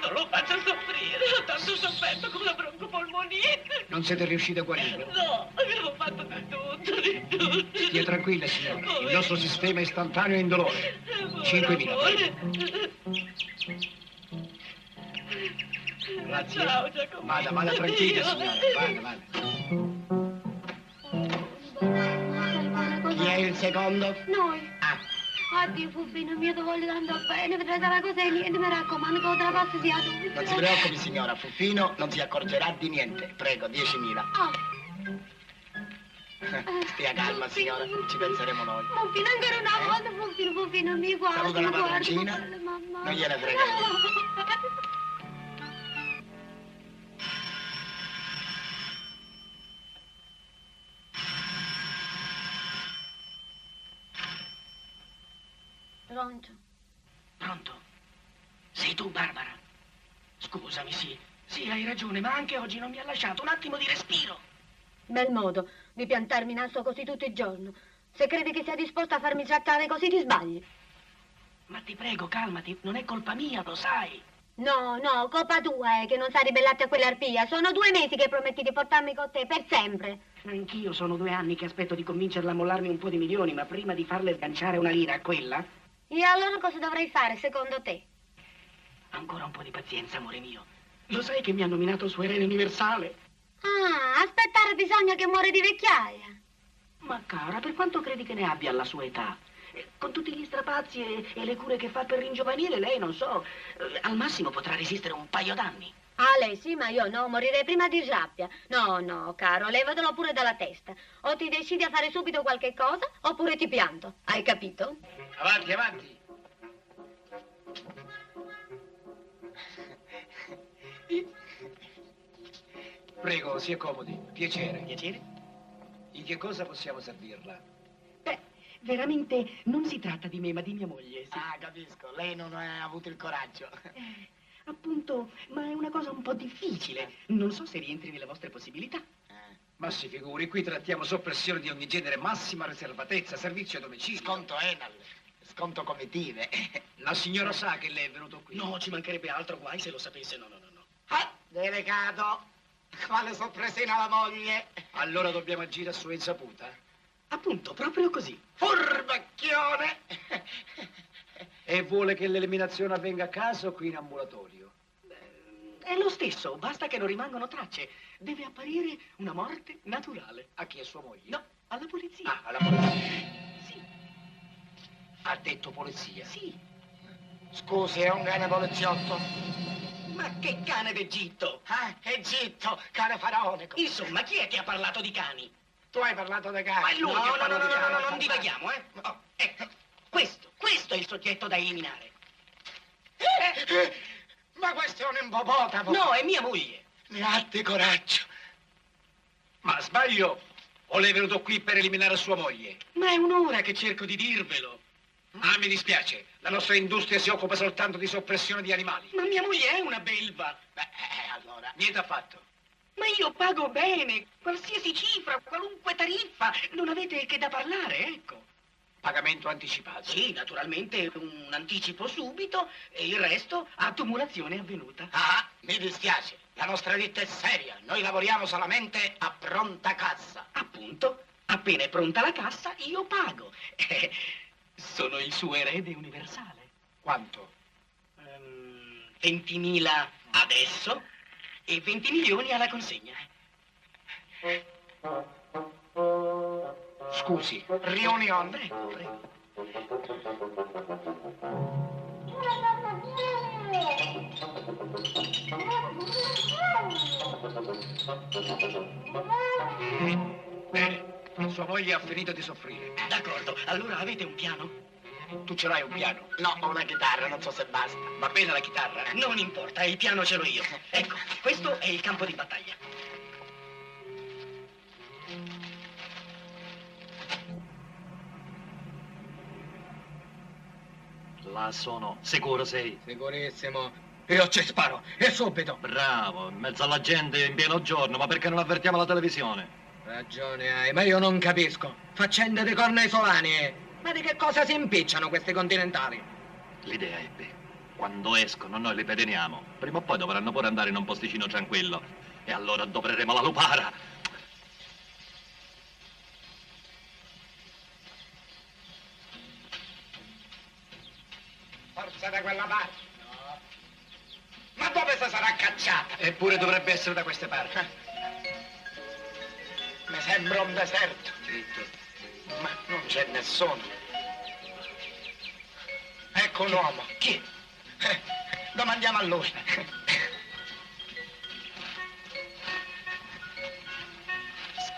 non lo faccio soffrire, ho tanto sofferto con la broncopolmonite. Non siete riusciti a guarirlo? No, abbiamo fatto di tutto. Stia tranquilla, signora. Il nostro sistema è istantaneo e indolore. 5.000. Grazie. Ciao, Giacomo. Vada tranquilla, signora. Vada. Chi è il secondo? Noi. Oddio, Fuffino mio, ti voglio tanto bene, vedrai sarà cosa e niente, mi raccomando che la pasta sia tu. Non si preoccupi, signora. Fuffino non si accorgerà di niente. Prego, 10.000. Stia calma, signora. Ci penseremo noi. Fuffino, ancora una volta, Fuffino, mi guarda. Saluta la mi guarda, padroncina. mamma. Non gliene frega niente. Pronto? Pronto? Sei tu, Barbara? Scusami, sì. Sì, hai ragione, ma anche oggi non mi ha lasciato un attimo di respiro. Bel modo di piantarmi in alto così tutto il giorno. Se credi che sia disposta a farmi trattare così, ti sbagli. Ma ti prego, calmati, non è colpa mia, lo sai. No, colpa tua è che non sai ribellarti a quell'arpia. Sono 2 mesi che prometti di portarmi con te, per sempre. Anch'io sono 2 anni che aspetto di convincerla a mollarmi un po' di milioni, ma prima di farle sganciare una lira a quella... E allora cosa dovrei fare, secondo te? Ancora un po' di pazienza, amore mio. Lo sai che mi ha nominato suo erede universale? Ah, aspettare bisogna che muore di vecchiaia. Ma cara, per quanto credi che ne abbia alla sua età? Con tutti gli strapazzi e le cure che fa per ringiovanire, lei, non so, al massimo potrà resistere un paio d'anni. Ah, lei sì, ma io no, morirei prima di rabbia. No, caro, levatelo pure dalla testa. O ti decidi a fare subito qualche cosa, oppure ti pianto. Hai capito? Avanti, avanti. Prego, sia comodi. Piacere. Piacere? In che cosa possiamo servirla? Veramente non si tratta di me, ma di mia moglie. Sì. Ah, capisco. Lei non ha avuto il coraggio. Appunto, ma è una cosa un po' difficile. Non so se rientri nelle vostre possibilità. Ma si figuri, qui trattiamo soppressione di ogni genere, massima riservatezza, servizio a domicilio. Sconto Enal, sconto comitive. La signora sa che lei è venuto qui? No, ci mancherebbe altro, guai se lo sapesse. No. Ah, delegato. Quale soppressione alla moglie? Allora dobbiamo agire a sua insaputa? Appunto, proprio così. Furbacchione! E vuole che l'eliminazione avvenga a casa o qui in ambulatorio? È lo stesso, basta che non rimangano tracce. Deve apparire una morte naturale. A chi è sua moglie? No, alla polizia. Ah, alla polizia. Sì. Ha detto polizia? Sì. Scusi, è un cane poliziotto? Ma che cane d'Egitto? Ah, Egitto, cane faraonico. Insomma, chi è che ha parlato di cani? Tu hai parlato dei cani. Ma è lui No, che parla di cani. no, Non divaghiamo, eh? Oh, ecco, questo è il soggetto da eliminare. Ma questo è un ippopotamo. No, è mia moglie. Ne abbi coraggio. Ma sbaglio? O lei è venuto qui per eliminare sua moglie? Ma è un'ora che cerco di dirvelo. Ah, mi dispiace. La nostra industria si occupa soltanto di soppressione di animali. Ma mia moglie è una belva. Allora, niente affatto. Ma io pago bene, qualsiasi cifra, qualunque tariffa. Non avete che da parlare, ecco. Pagamento anticipato? Sì, naturalmente un anticipo subito e il resto a tumulazione avvenuta. Ah, mi dispiace. La nostra ditta è seria. Noi lavoriamo solamente a pronta cassa. Appunto, appena è pronta la cassa, io pago. Sono il suo erede universale. Quanto? 20.000 adesso e 20 milioni alla consegna. Scusi. Riunione. Prego. Bene, sua moglie ha finito di soffrire. D'accordo, allora avete un piano? Tu ce l'hai un piano? No, ho una chitarra, non so se basta. Va bene la chitarra? Non importa, il piano ce l'ho io. Ecco, questo è il campo di battaglia. Là sono. Sicuro sei? Sicurissimo. Io ci sparo, e subito. Bravo, in mezzo alla gente in pieno giorno, ma perché non avvertiamo la televisione? Ragione hai, ma io non capisco. Faccende di corna isolani. Ma di che cosa si impicciano questi continentali? L'idea è beh. Quando escono noi li pedeniamo. Prima o poi dovranno pure andare in un posticino tranquillo. E allora adopereremo la lupara. Forse da quella parte. No. Ma dove si sarà cacciata? Eppure dovrebbe essere da queste parti. Mi sembra un deserto. Dritto. Ma non c'è nessuno. Ecco un uomo. Chi? Domandiamo a lui.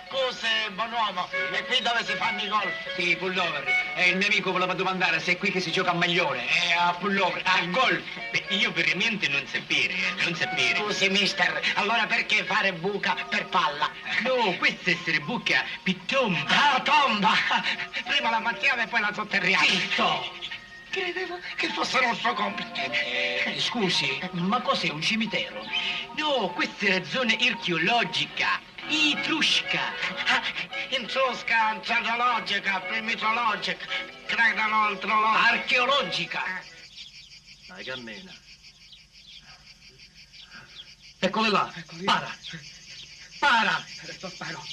Scusi, buon uomo, è qui dove si fanno i golf? Sì, pullover. E il mio amico voleva domandare se è qui che si gioca a maglione. A pullover, a golf. Beh, io veramente non sapere, non sapere. Scusi, mister, allora perché fare buca per palla? No, questa essere buca pittomba. Ah, tomba! Prima la mattiamo e poi la sotterriamo. Zitto! Credevo che fosse un suo compito. Scusi, ma cos'è un cimitero? No, questa è la zona archeologica. Itrushka. Intrusca, antropologica, primitologica, cranologica. Archeologica. Dai, cammina. Eccole là. Spara. Spara. Sparo.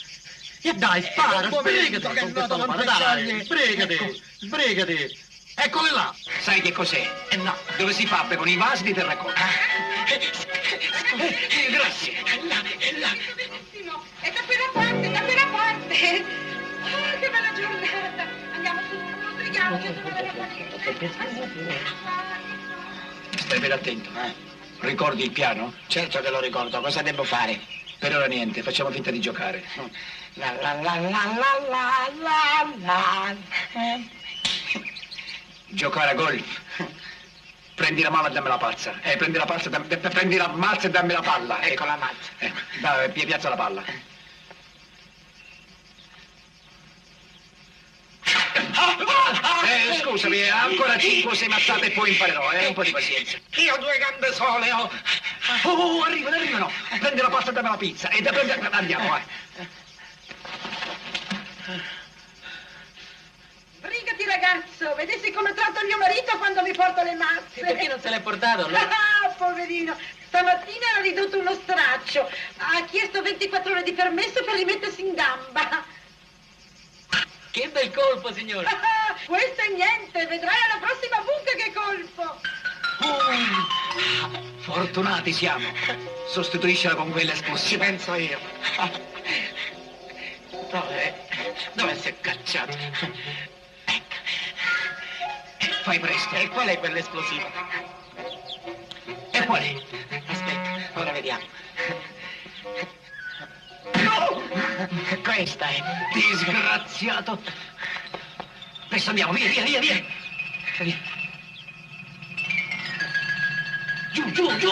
E dai, spara, sbrigati. Che con è noto questo non dai, pensargli. sbrigati. Sbrigati. Eccole là. Sai che cos'è? No. Dove si fa con i vasi di terracotta? Grazie. È là. Benissimo. È da quella parte, da quella parte. Oh, che bella giornata. Andiamo su, sbrighiamoci, che bella Stai ben attento. Ricordi il piano? Certo che lo ricordo, cosa devo fare? Per ora niente, facciamo finta di giocare. La la la la la la la la. Giocare a golf. Prendi la mano e dammi la pazza. Prendi la pazza, prendi la mazza e dammi la palla. Ecco la mazza. Dai, piazza la palla. Scusami, ancora 5 o 6 mazzate e poi imparerò, un po' di pazienza. Io ho 2 gambe sole, ho. Oh, arrivano. Prendi la pasta e dammi la pizza. Andiamo, vai. Sbrigati, ragazzo. Vedessi come tratto mio marito quando mi porta le mazze. Perché non se l'hai portato? No? Ah, poverino. Stamattina era ridotto uno straccio. Ha chiesto 24 ore di permesso per rimettersi in gamba. Che bel colpo, signore. Questo è niente. Vedrai alla prossima buca che colpo. Fortunati siamo. Sostituiscela con quella esplosiva. Ci penso io. Dove si è cacciato? Fai presto. E qual è quell'esplosiva? E qual è? Aspetta, ora vediamo. No! Questa è. Disgraziato. Adesso andiamo, via. Giù. Giù.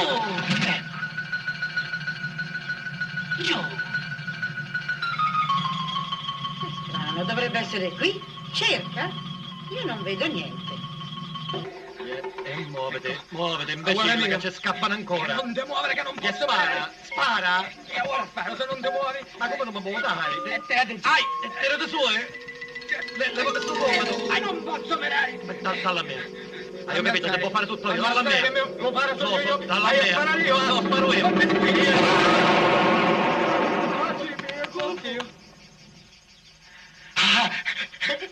Strano, dovrebbe essere qui. Cerca. Io non vedo niente. Muovete, imbecille, che ci scappano ancora. Non ti muovere che non Che posso spara. E ora sparo se non ti muovi. Ma come non mi muovo, dai? Tirate giù. Tirate su, Levate su come? Non posso vedere. Dalla mia. Io capito, devo fare tutto io, dalla mia. Lo fare tutto io. Dalla mia. No, sparo io.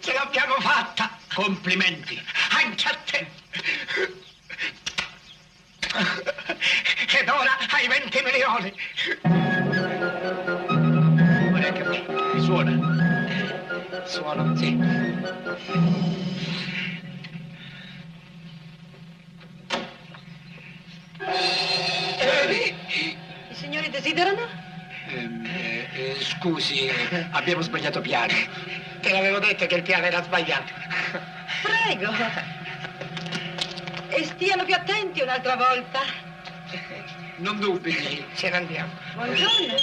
Ce l'abbiamo fatta. Complimenti. Anche a te. Ed ora hai 20 milioni. Guarda anche a me. Suona. Suono, sì. I signori desiderano? Scusi, abbiamo sbagliato piano. Te l'avevo detto che il piano era sbagliato. Prego. E stiano più attenti un'altra volta. Non dubiti. Ce ne andiamo. Buongiorno.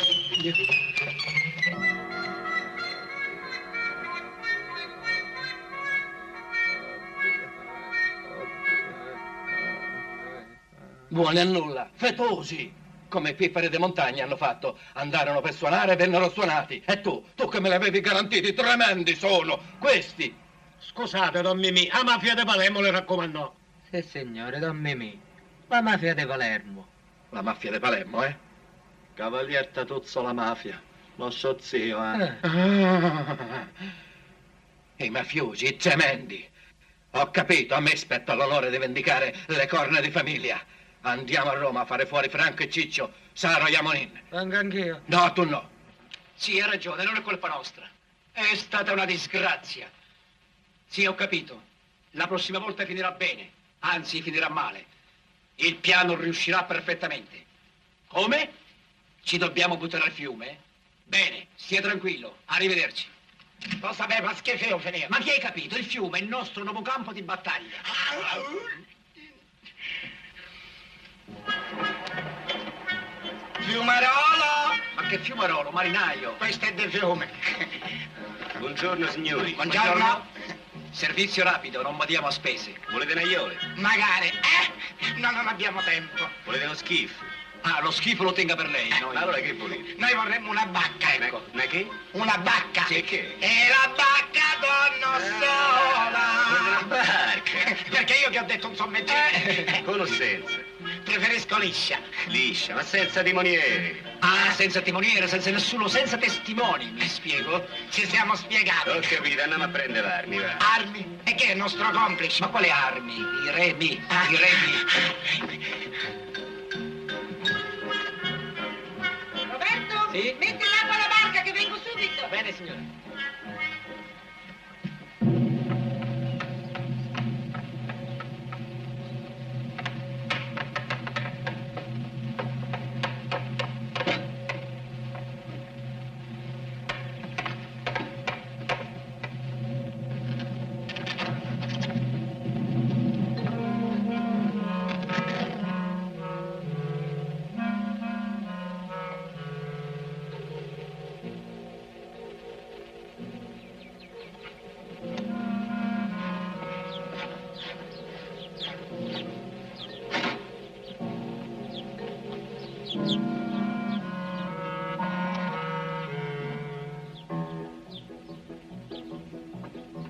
Buoni a nulla, fetosi, come pifferi di montagna hanno fatto. Andarono per suonare e vennero suonati. E tu che me li avevi garantiti, tremendi sono questi. Scusate, don Mimì, la mafia di Palermo le raccomandò. Sì, signore, don Mimì. La mafia di Palermo. La mafia di Palermo, Cavalier Tatuzzo la mafia. Lo so zio, I mafiosi, i tremendi. Ho capito, a me spetta l'onore di vendicare le corna di famiglia. Andiamo a Roma a fare fuori Franco e Ciccio, Saro e Yamonin. Vengo anch'io. No, tu no. Sì, hai ragione, non è colpa nostra. È stata una disgrazia. Sì, ho capito. La prossima volta finirà bene, anzi finirà male. Il piano riuscirà perfettamente. Come? Ci dobbiamo buttare al fiume? Bene, stia tranquillo. Arrivederci. Lo sapeva schifo finire. Ma chi hai capito? Il fiume è il nostro nuovo campo di battaglia. Fiumarolo! Ma che fiumarolo, marinaio? Questo è del fiume. Buongiorno, signori. Buongiorno. Servizio rapido, non badiamo a spese. Volete un aiole? Magari. No, non abbiamo tempo. Volete uno skiff? Ah, lo schifo lo tenga per lei. Noi. Ma allora che volete? Noi vorremmo una bacca, ecco. Ma che? Una bacca. Sì, che? E la bacca donna sola. Una barca. Perché io che ho detto un sommettino. Conoscenze. Preferisco liscia. Liscia, ma senza timonieri. Ah, senza timoniere, senza nessuno, senza testimoni, mi spiego? Ci siamo spiegati. Ho capito, andiamo a prendere armi, va. Armi? E che è il nostro complice? Ma quale armi? I remi, i remi. Roberto, Sì? metti l'acqua alla barca che vengo subito. Bene, signora.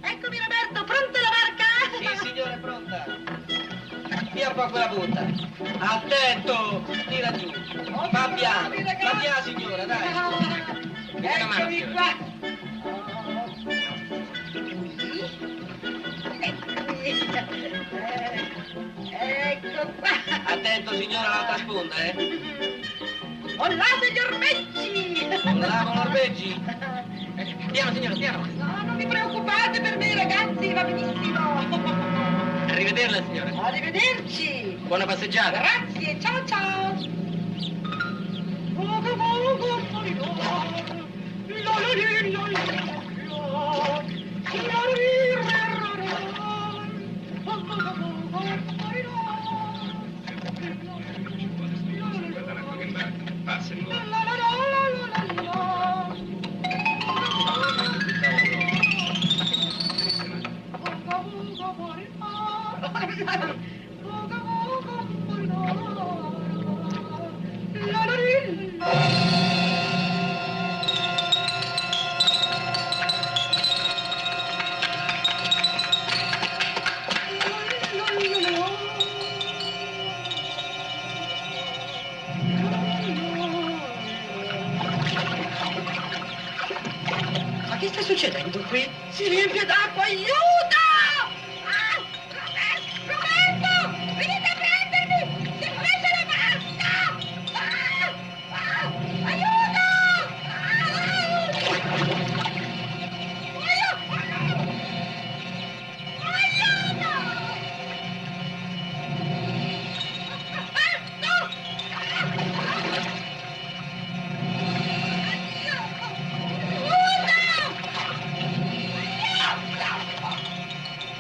Eccomi Roberto, pronta la barca? Sì, signora, è pronta. Via un po' quella punta. Attento, tira giù. Va piano, signora, dai. Eccomi qua. Ecco qua. Attento, signora, l'altra sponda, Olà, signor Becci! Bravo, Norbeggi. Piano, signora, piano. No, non vi preoccupate per me, ragazzi, va benissimo. Arrivederla, signora. Arrivederci. Buona passeggiata. Grazie, ciao ciao. Ma che sta succedendo qui? Si riempie d'acqua, aiuto! Ah, Roberto! Venite a prendermi! Si è presa la barca! Aiuto!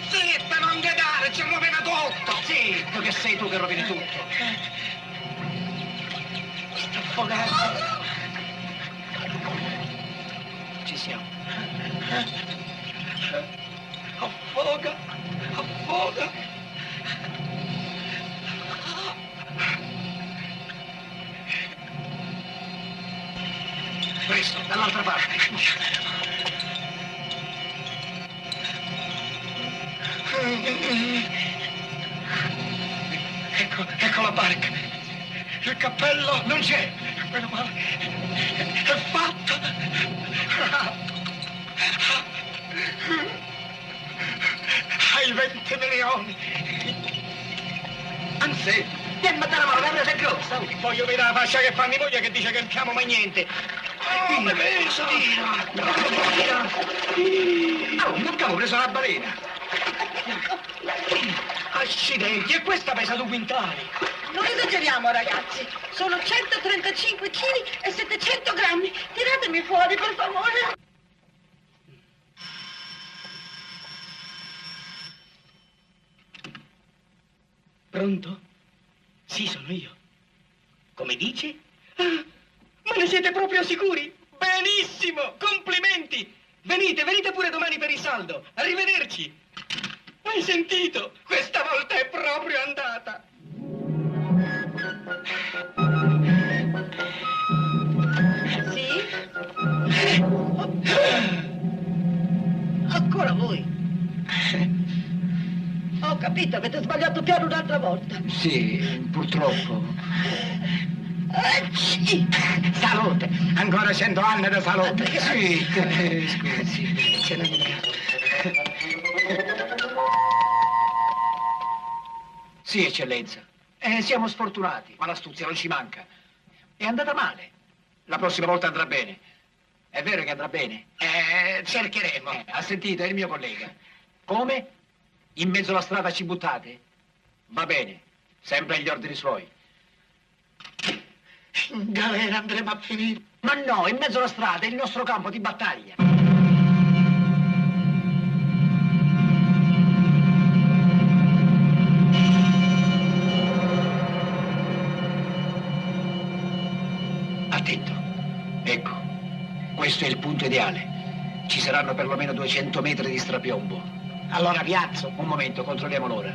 Zitta, non gridare, ci rovina tutto! Zitto, che sei tu che rovini tutto. Sto affogando. Ci siamo. Affoga, affoga. Presto, dall'altra parte. Ecco la barca. Il cappello non c'è. Meno male. È fatta. Hai 20 milioni! Anzi, vieni a mettere la mano, la presa è grossa. Voglio vedere la faccia che fa mia moglie che dice che non chiamo mai niente! Oh, mi pesa! Oh, non avevo preso la balena. Accidenti, e questa pesa 2 quintali! Non esageriamo, ragazzi. Sono 135 kg e 700 grammi. Tiratemi fuori, per favore. Pronto? Sì, sono io. Come dice? Ah, ma ne siete proprio sicuri? Benissimo! Complimenti! Venite, venite pure domani per il saldo. Arrivederci! Hai sentito? Questa volta è proprio andata! capito, avete sbagliato piano un'altra volta. Sì, purtroppo. Salute, ancora 100 anni di salute. Sì, scusi. Ce n'è mica. Sì, eccellenza. Siamo sfortunati, ma l'astuzia non ci manca. È andata male. La prossima volta andrà bene. È vero che andrà bene? Cercheremo. Ha sentito, è il mio collega. Come? In mezzo alla strada ci buttate? Va bene, sempre agli ordini suoi. In galera andremo a finire. Ma no, in mezzo alla strada, è il nostro campo di battaglia. Attento. Ecco, questo è il punto ideale. Ci saranno perlomeno 200 metri di strapiombo. Allora piazzo. Un momento, controlliamo l'ora.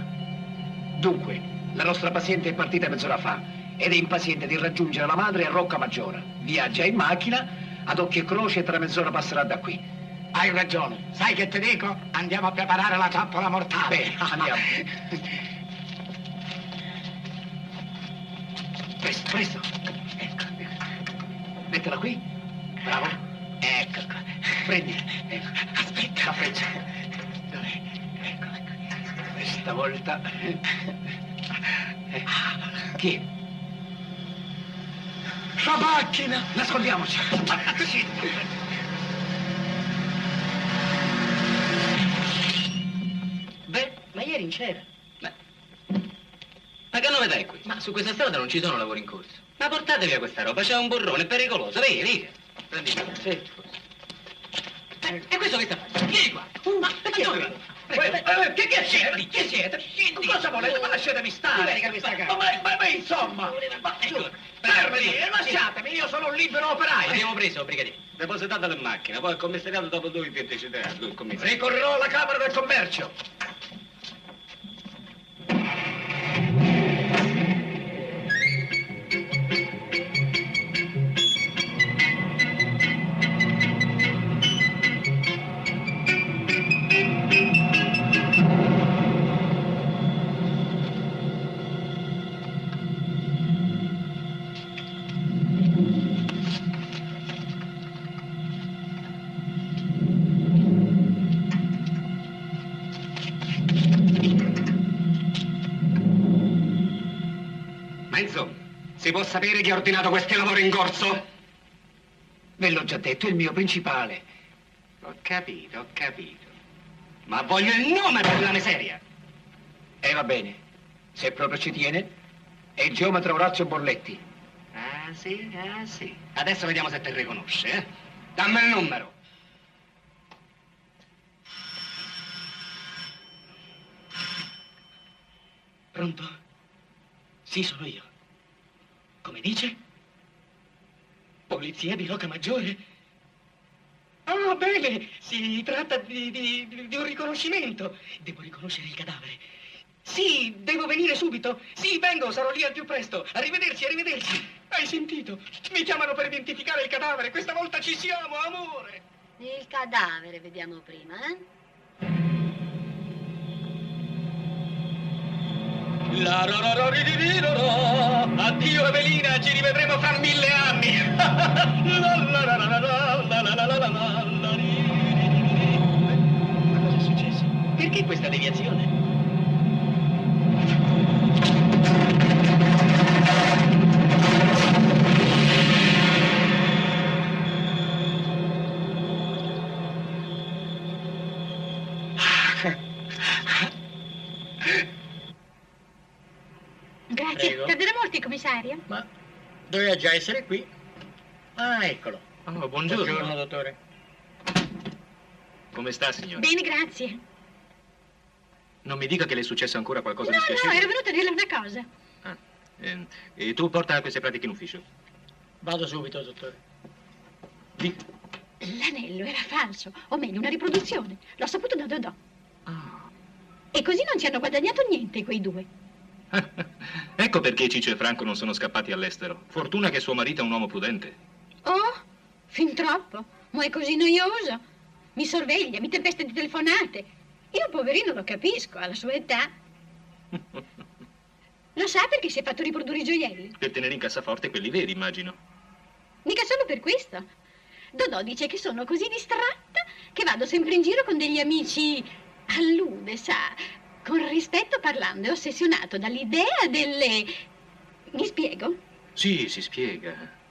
Dunque, la nostra paziente è partita mezz'ora fa ed è impaziente di raggiungere la madre a Rocca Maggiore. Viaggia in macchina, ad occhio e croce, e tra mezz'ora passerà da qui. Hai ragione. Sai che ti dico? Andiamo a preparare la trappola mortale. Bene, andiamo. Presto, presto. Ecco. Mettila qui. Bravo. Ecco qua. Prendi. Ecco. Aspetta. La freccia. Ecco. Questa volta. Chi è? La macchina. Nascondiamoci. Sì. Beh, ma ieri in c'era. Ma che nome dai qui? Ma su questa strada non ci sono lavori in corso. Ma portate via questa roba, c'è un burrone, è pericoloso. Via, via. Prendi. Sì. E questo che sta facendo? Vieni qua. Ma perché dove va? Che siete? Che siete? Cosa volete? Ma lasciatemi stare. Ma insomma. Fermi, lasciatemi, io sono un libero operaio. Abbiamo preso, brigadiere. Depositate in macchina, poi il commissariato dopo 2 vi anticiperà. Ricorrerò alla Camera del Commercio. Ma insomma, si può sapere chi ha ordinato questi lavori in corso? Ve l'ho già detto, è il mio principale. Ho capito. Ma voglio il nome per la miseria. Va bene, se proprio ci tiene, è il geometra Orazio Borletti. Ah sì. Adesso vediamo se ti riconosce, eh? Dammi il numero. Pronto? Sì, sono io. Come dice? Polizia di Rocca Maggiore? Ah, bene! Si tratta di un riconoscimento. Devo riconoscere il cadavere. Sì, devo venire subito. Sì, vengo, sarò lì al più presto. Arrivederci. Hai sentito? Mi chiamano per identificare il cadavere. Questa volta ci siamo, amore. Il cadavere, vediamo prima, eh? Addio Evelina, ci rivedremo fra 1000 anni. Ma cosa è successo? Perché questa deviazione? Grazie. Prego. Tarderà molto il commissario? Ma doveva già essere qui. Ah, eccolo. Oh, buongiorno. Buongiorno, dottore. Come sta, signora? Bene, grazie. Non mi dica che le è successo ancora qualcosa No, di spiacevole. ero venuta a dirle una cosa. E tu porta queste pratiche in ufficio. Vado subito, dottore. Dica. L'anello era falso, o meglio, una riproduzione. L'ho saputo da Dodò. E così non ci hanno guadagnato niente quei due. Ecco perché Ciccio e Franco non sono scappati all'estero. Fortuna che suo marito è un uomo prudente. Oh, fin troppo. Ma è così noioso. Mi sorveglia, mi tempesta di telefonate. Io, poverino, lo capisco, alla sua età. Lo sa perché si è fatto riprodurre i gioielli? Per tenere in cassaforte quelli veri, immagino. Mica solo per questo. Dodò dice che sono così distratta che vado sempre in giro con degli amici. Allude, sa, con rispetto parlando, è ossessionato dall'idea delle... Mi spiego? Sì, si spiega.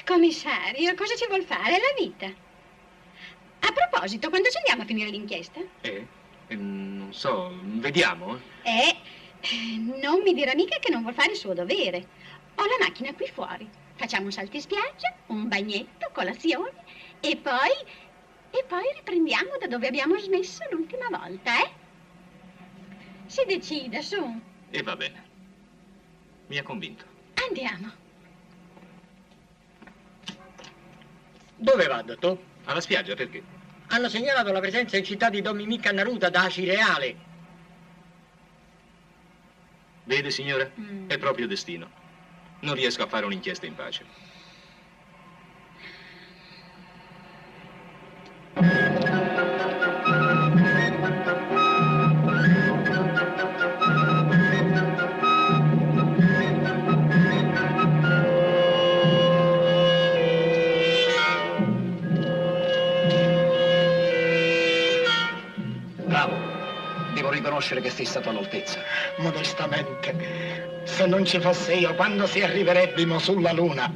Commissario, cosa ci vuol fare? È la vita. A proposito, quando ci andiamo a finire l'inchiesta? Non so, vediamo. Non mi dirà mica che non vuol fare il suo dovere. Ho la macchina qui fuori. Facciamo un salto in spiaggia, un bagnetto, colazione e poi riprendiamo da dove abbiamo smesso l'ultima volta, eh? Si decida, su. E va bene. Mi ha convinto. Andiamo. Dove va, dottor? Alla spiaggia, perché? Hanno segnalato la presenza in città di Don Mimì Cannaruta da Acireale. Vede, signora? È proprio destino. Non riesco a fare un'inchiesta in pace. Bravo. Devo riconoscere che sei stato all'altezza. Modestamente, se non ci fosse io, quando si arriverebbimo sulla Luna?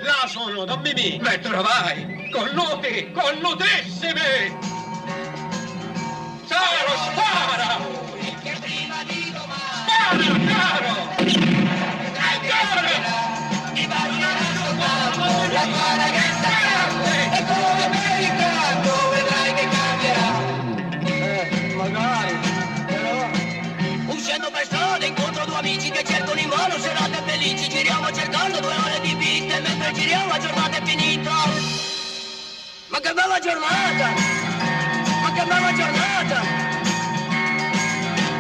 Là sono, Don Mimì! Beh, trovai! Connutissimi! Caro, spara! Spara, caro! Ti bacerà soltanto la tua ragazza accanto e come per incanto vedrai che cambierà. Magari, però... Uscendo per strada incontro due amici che cercano in vano serate felici. Giriamo cercando 2 ore di vita e mentre giriamo la giornata è finita. Ma che bella giornata! Ma che bella giornata!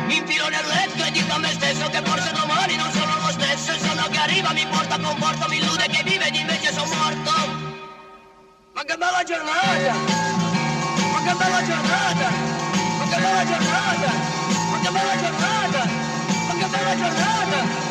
Mi infilo nel letto e dico a me stesso che forse domani non sono lo stesso. Il sonno che arriva mi porta a conforto, mi illude che vive ed invece sono morto. Ma che bella giornata! Ma che bella giornata! Ma che bella giornata! Ma che bella giornata! Ma che bella giornata!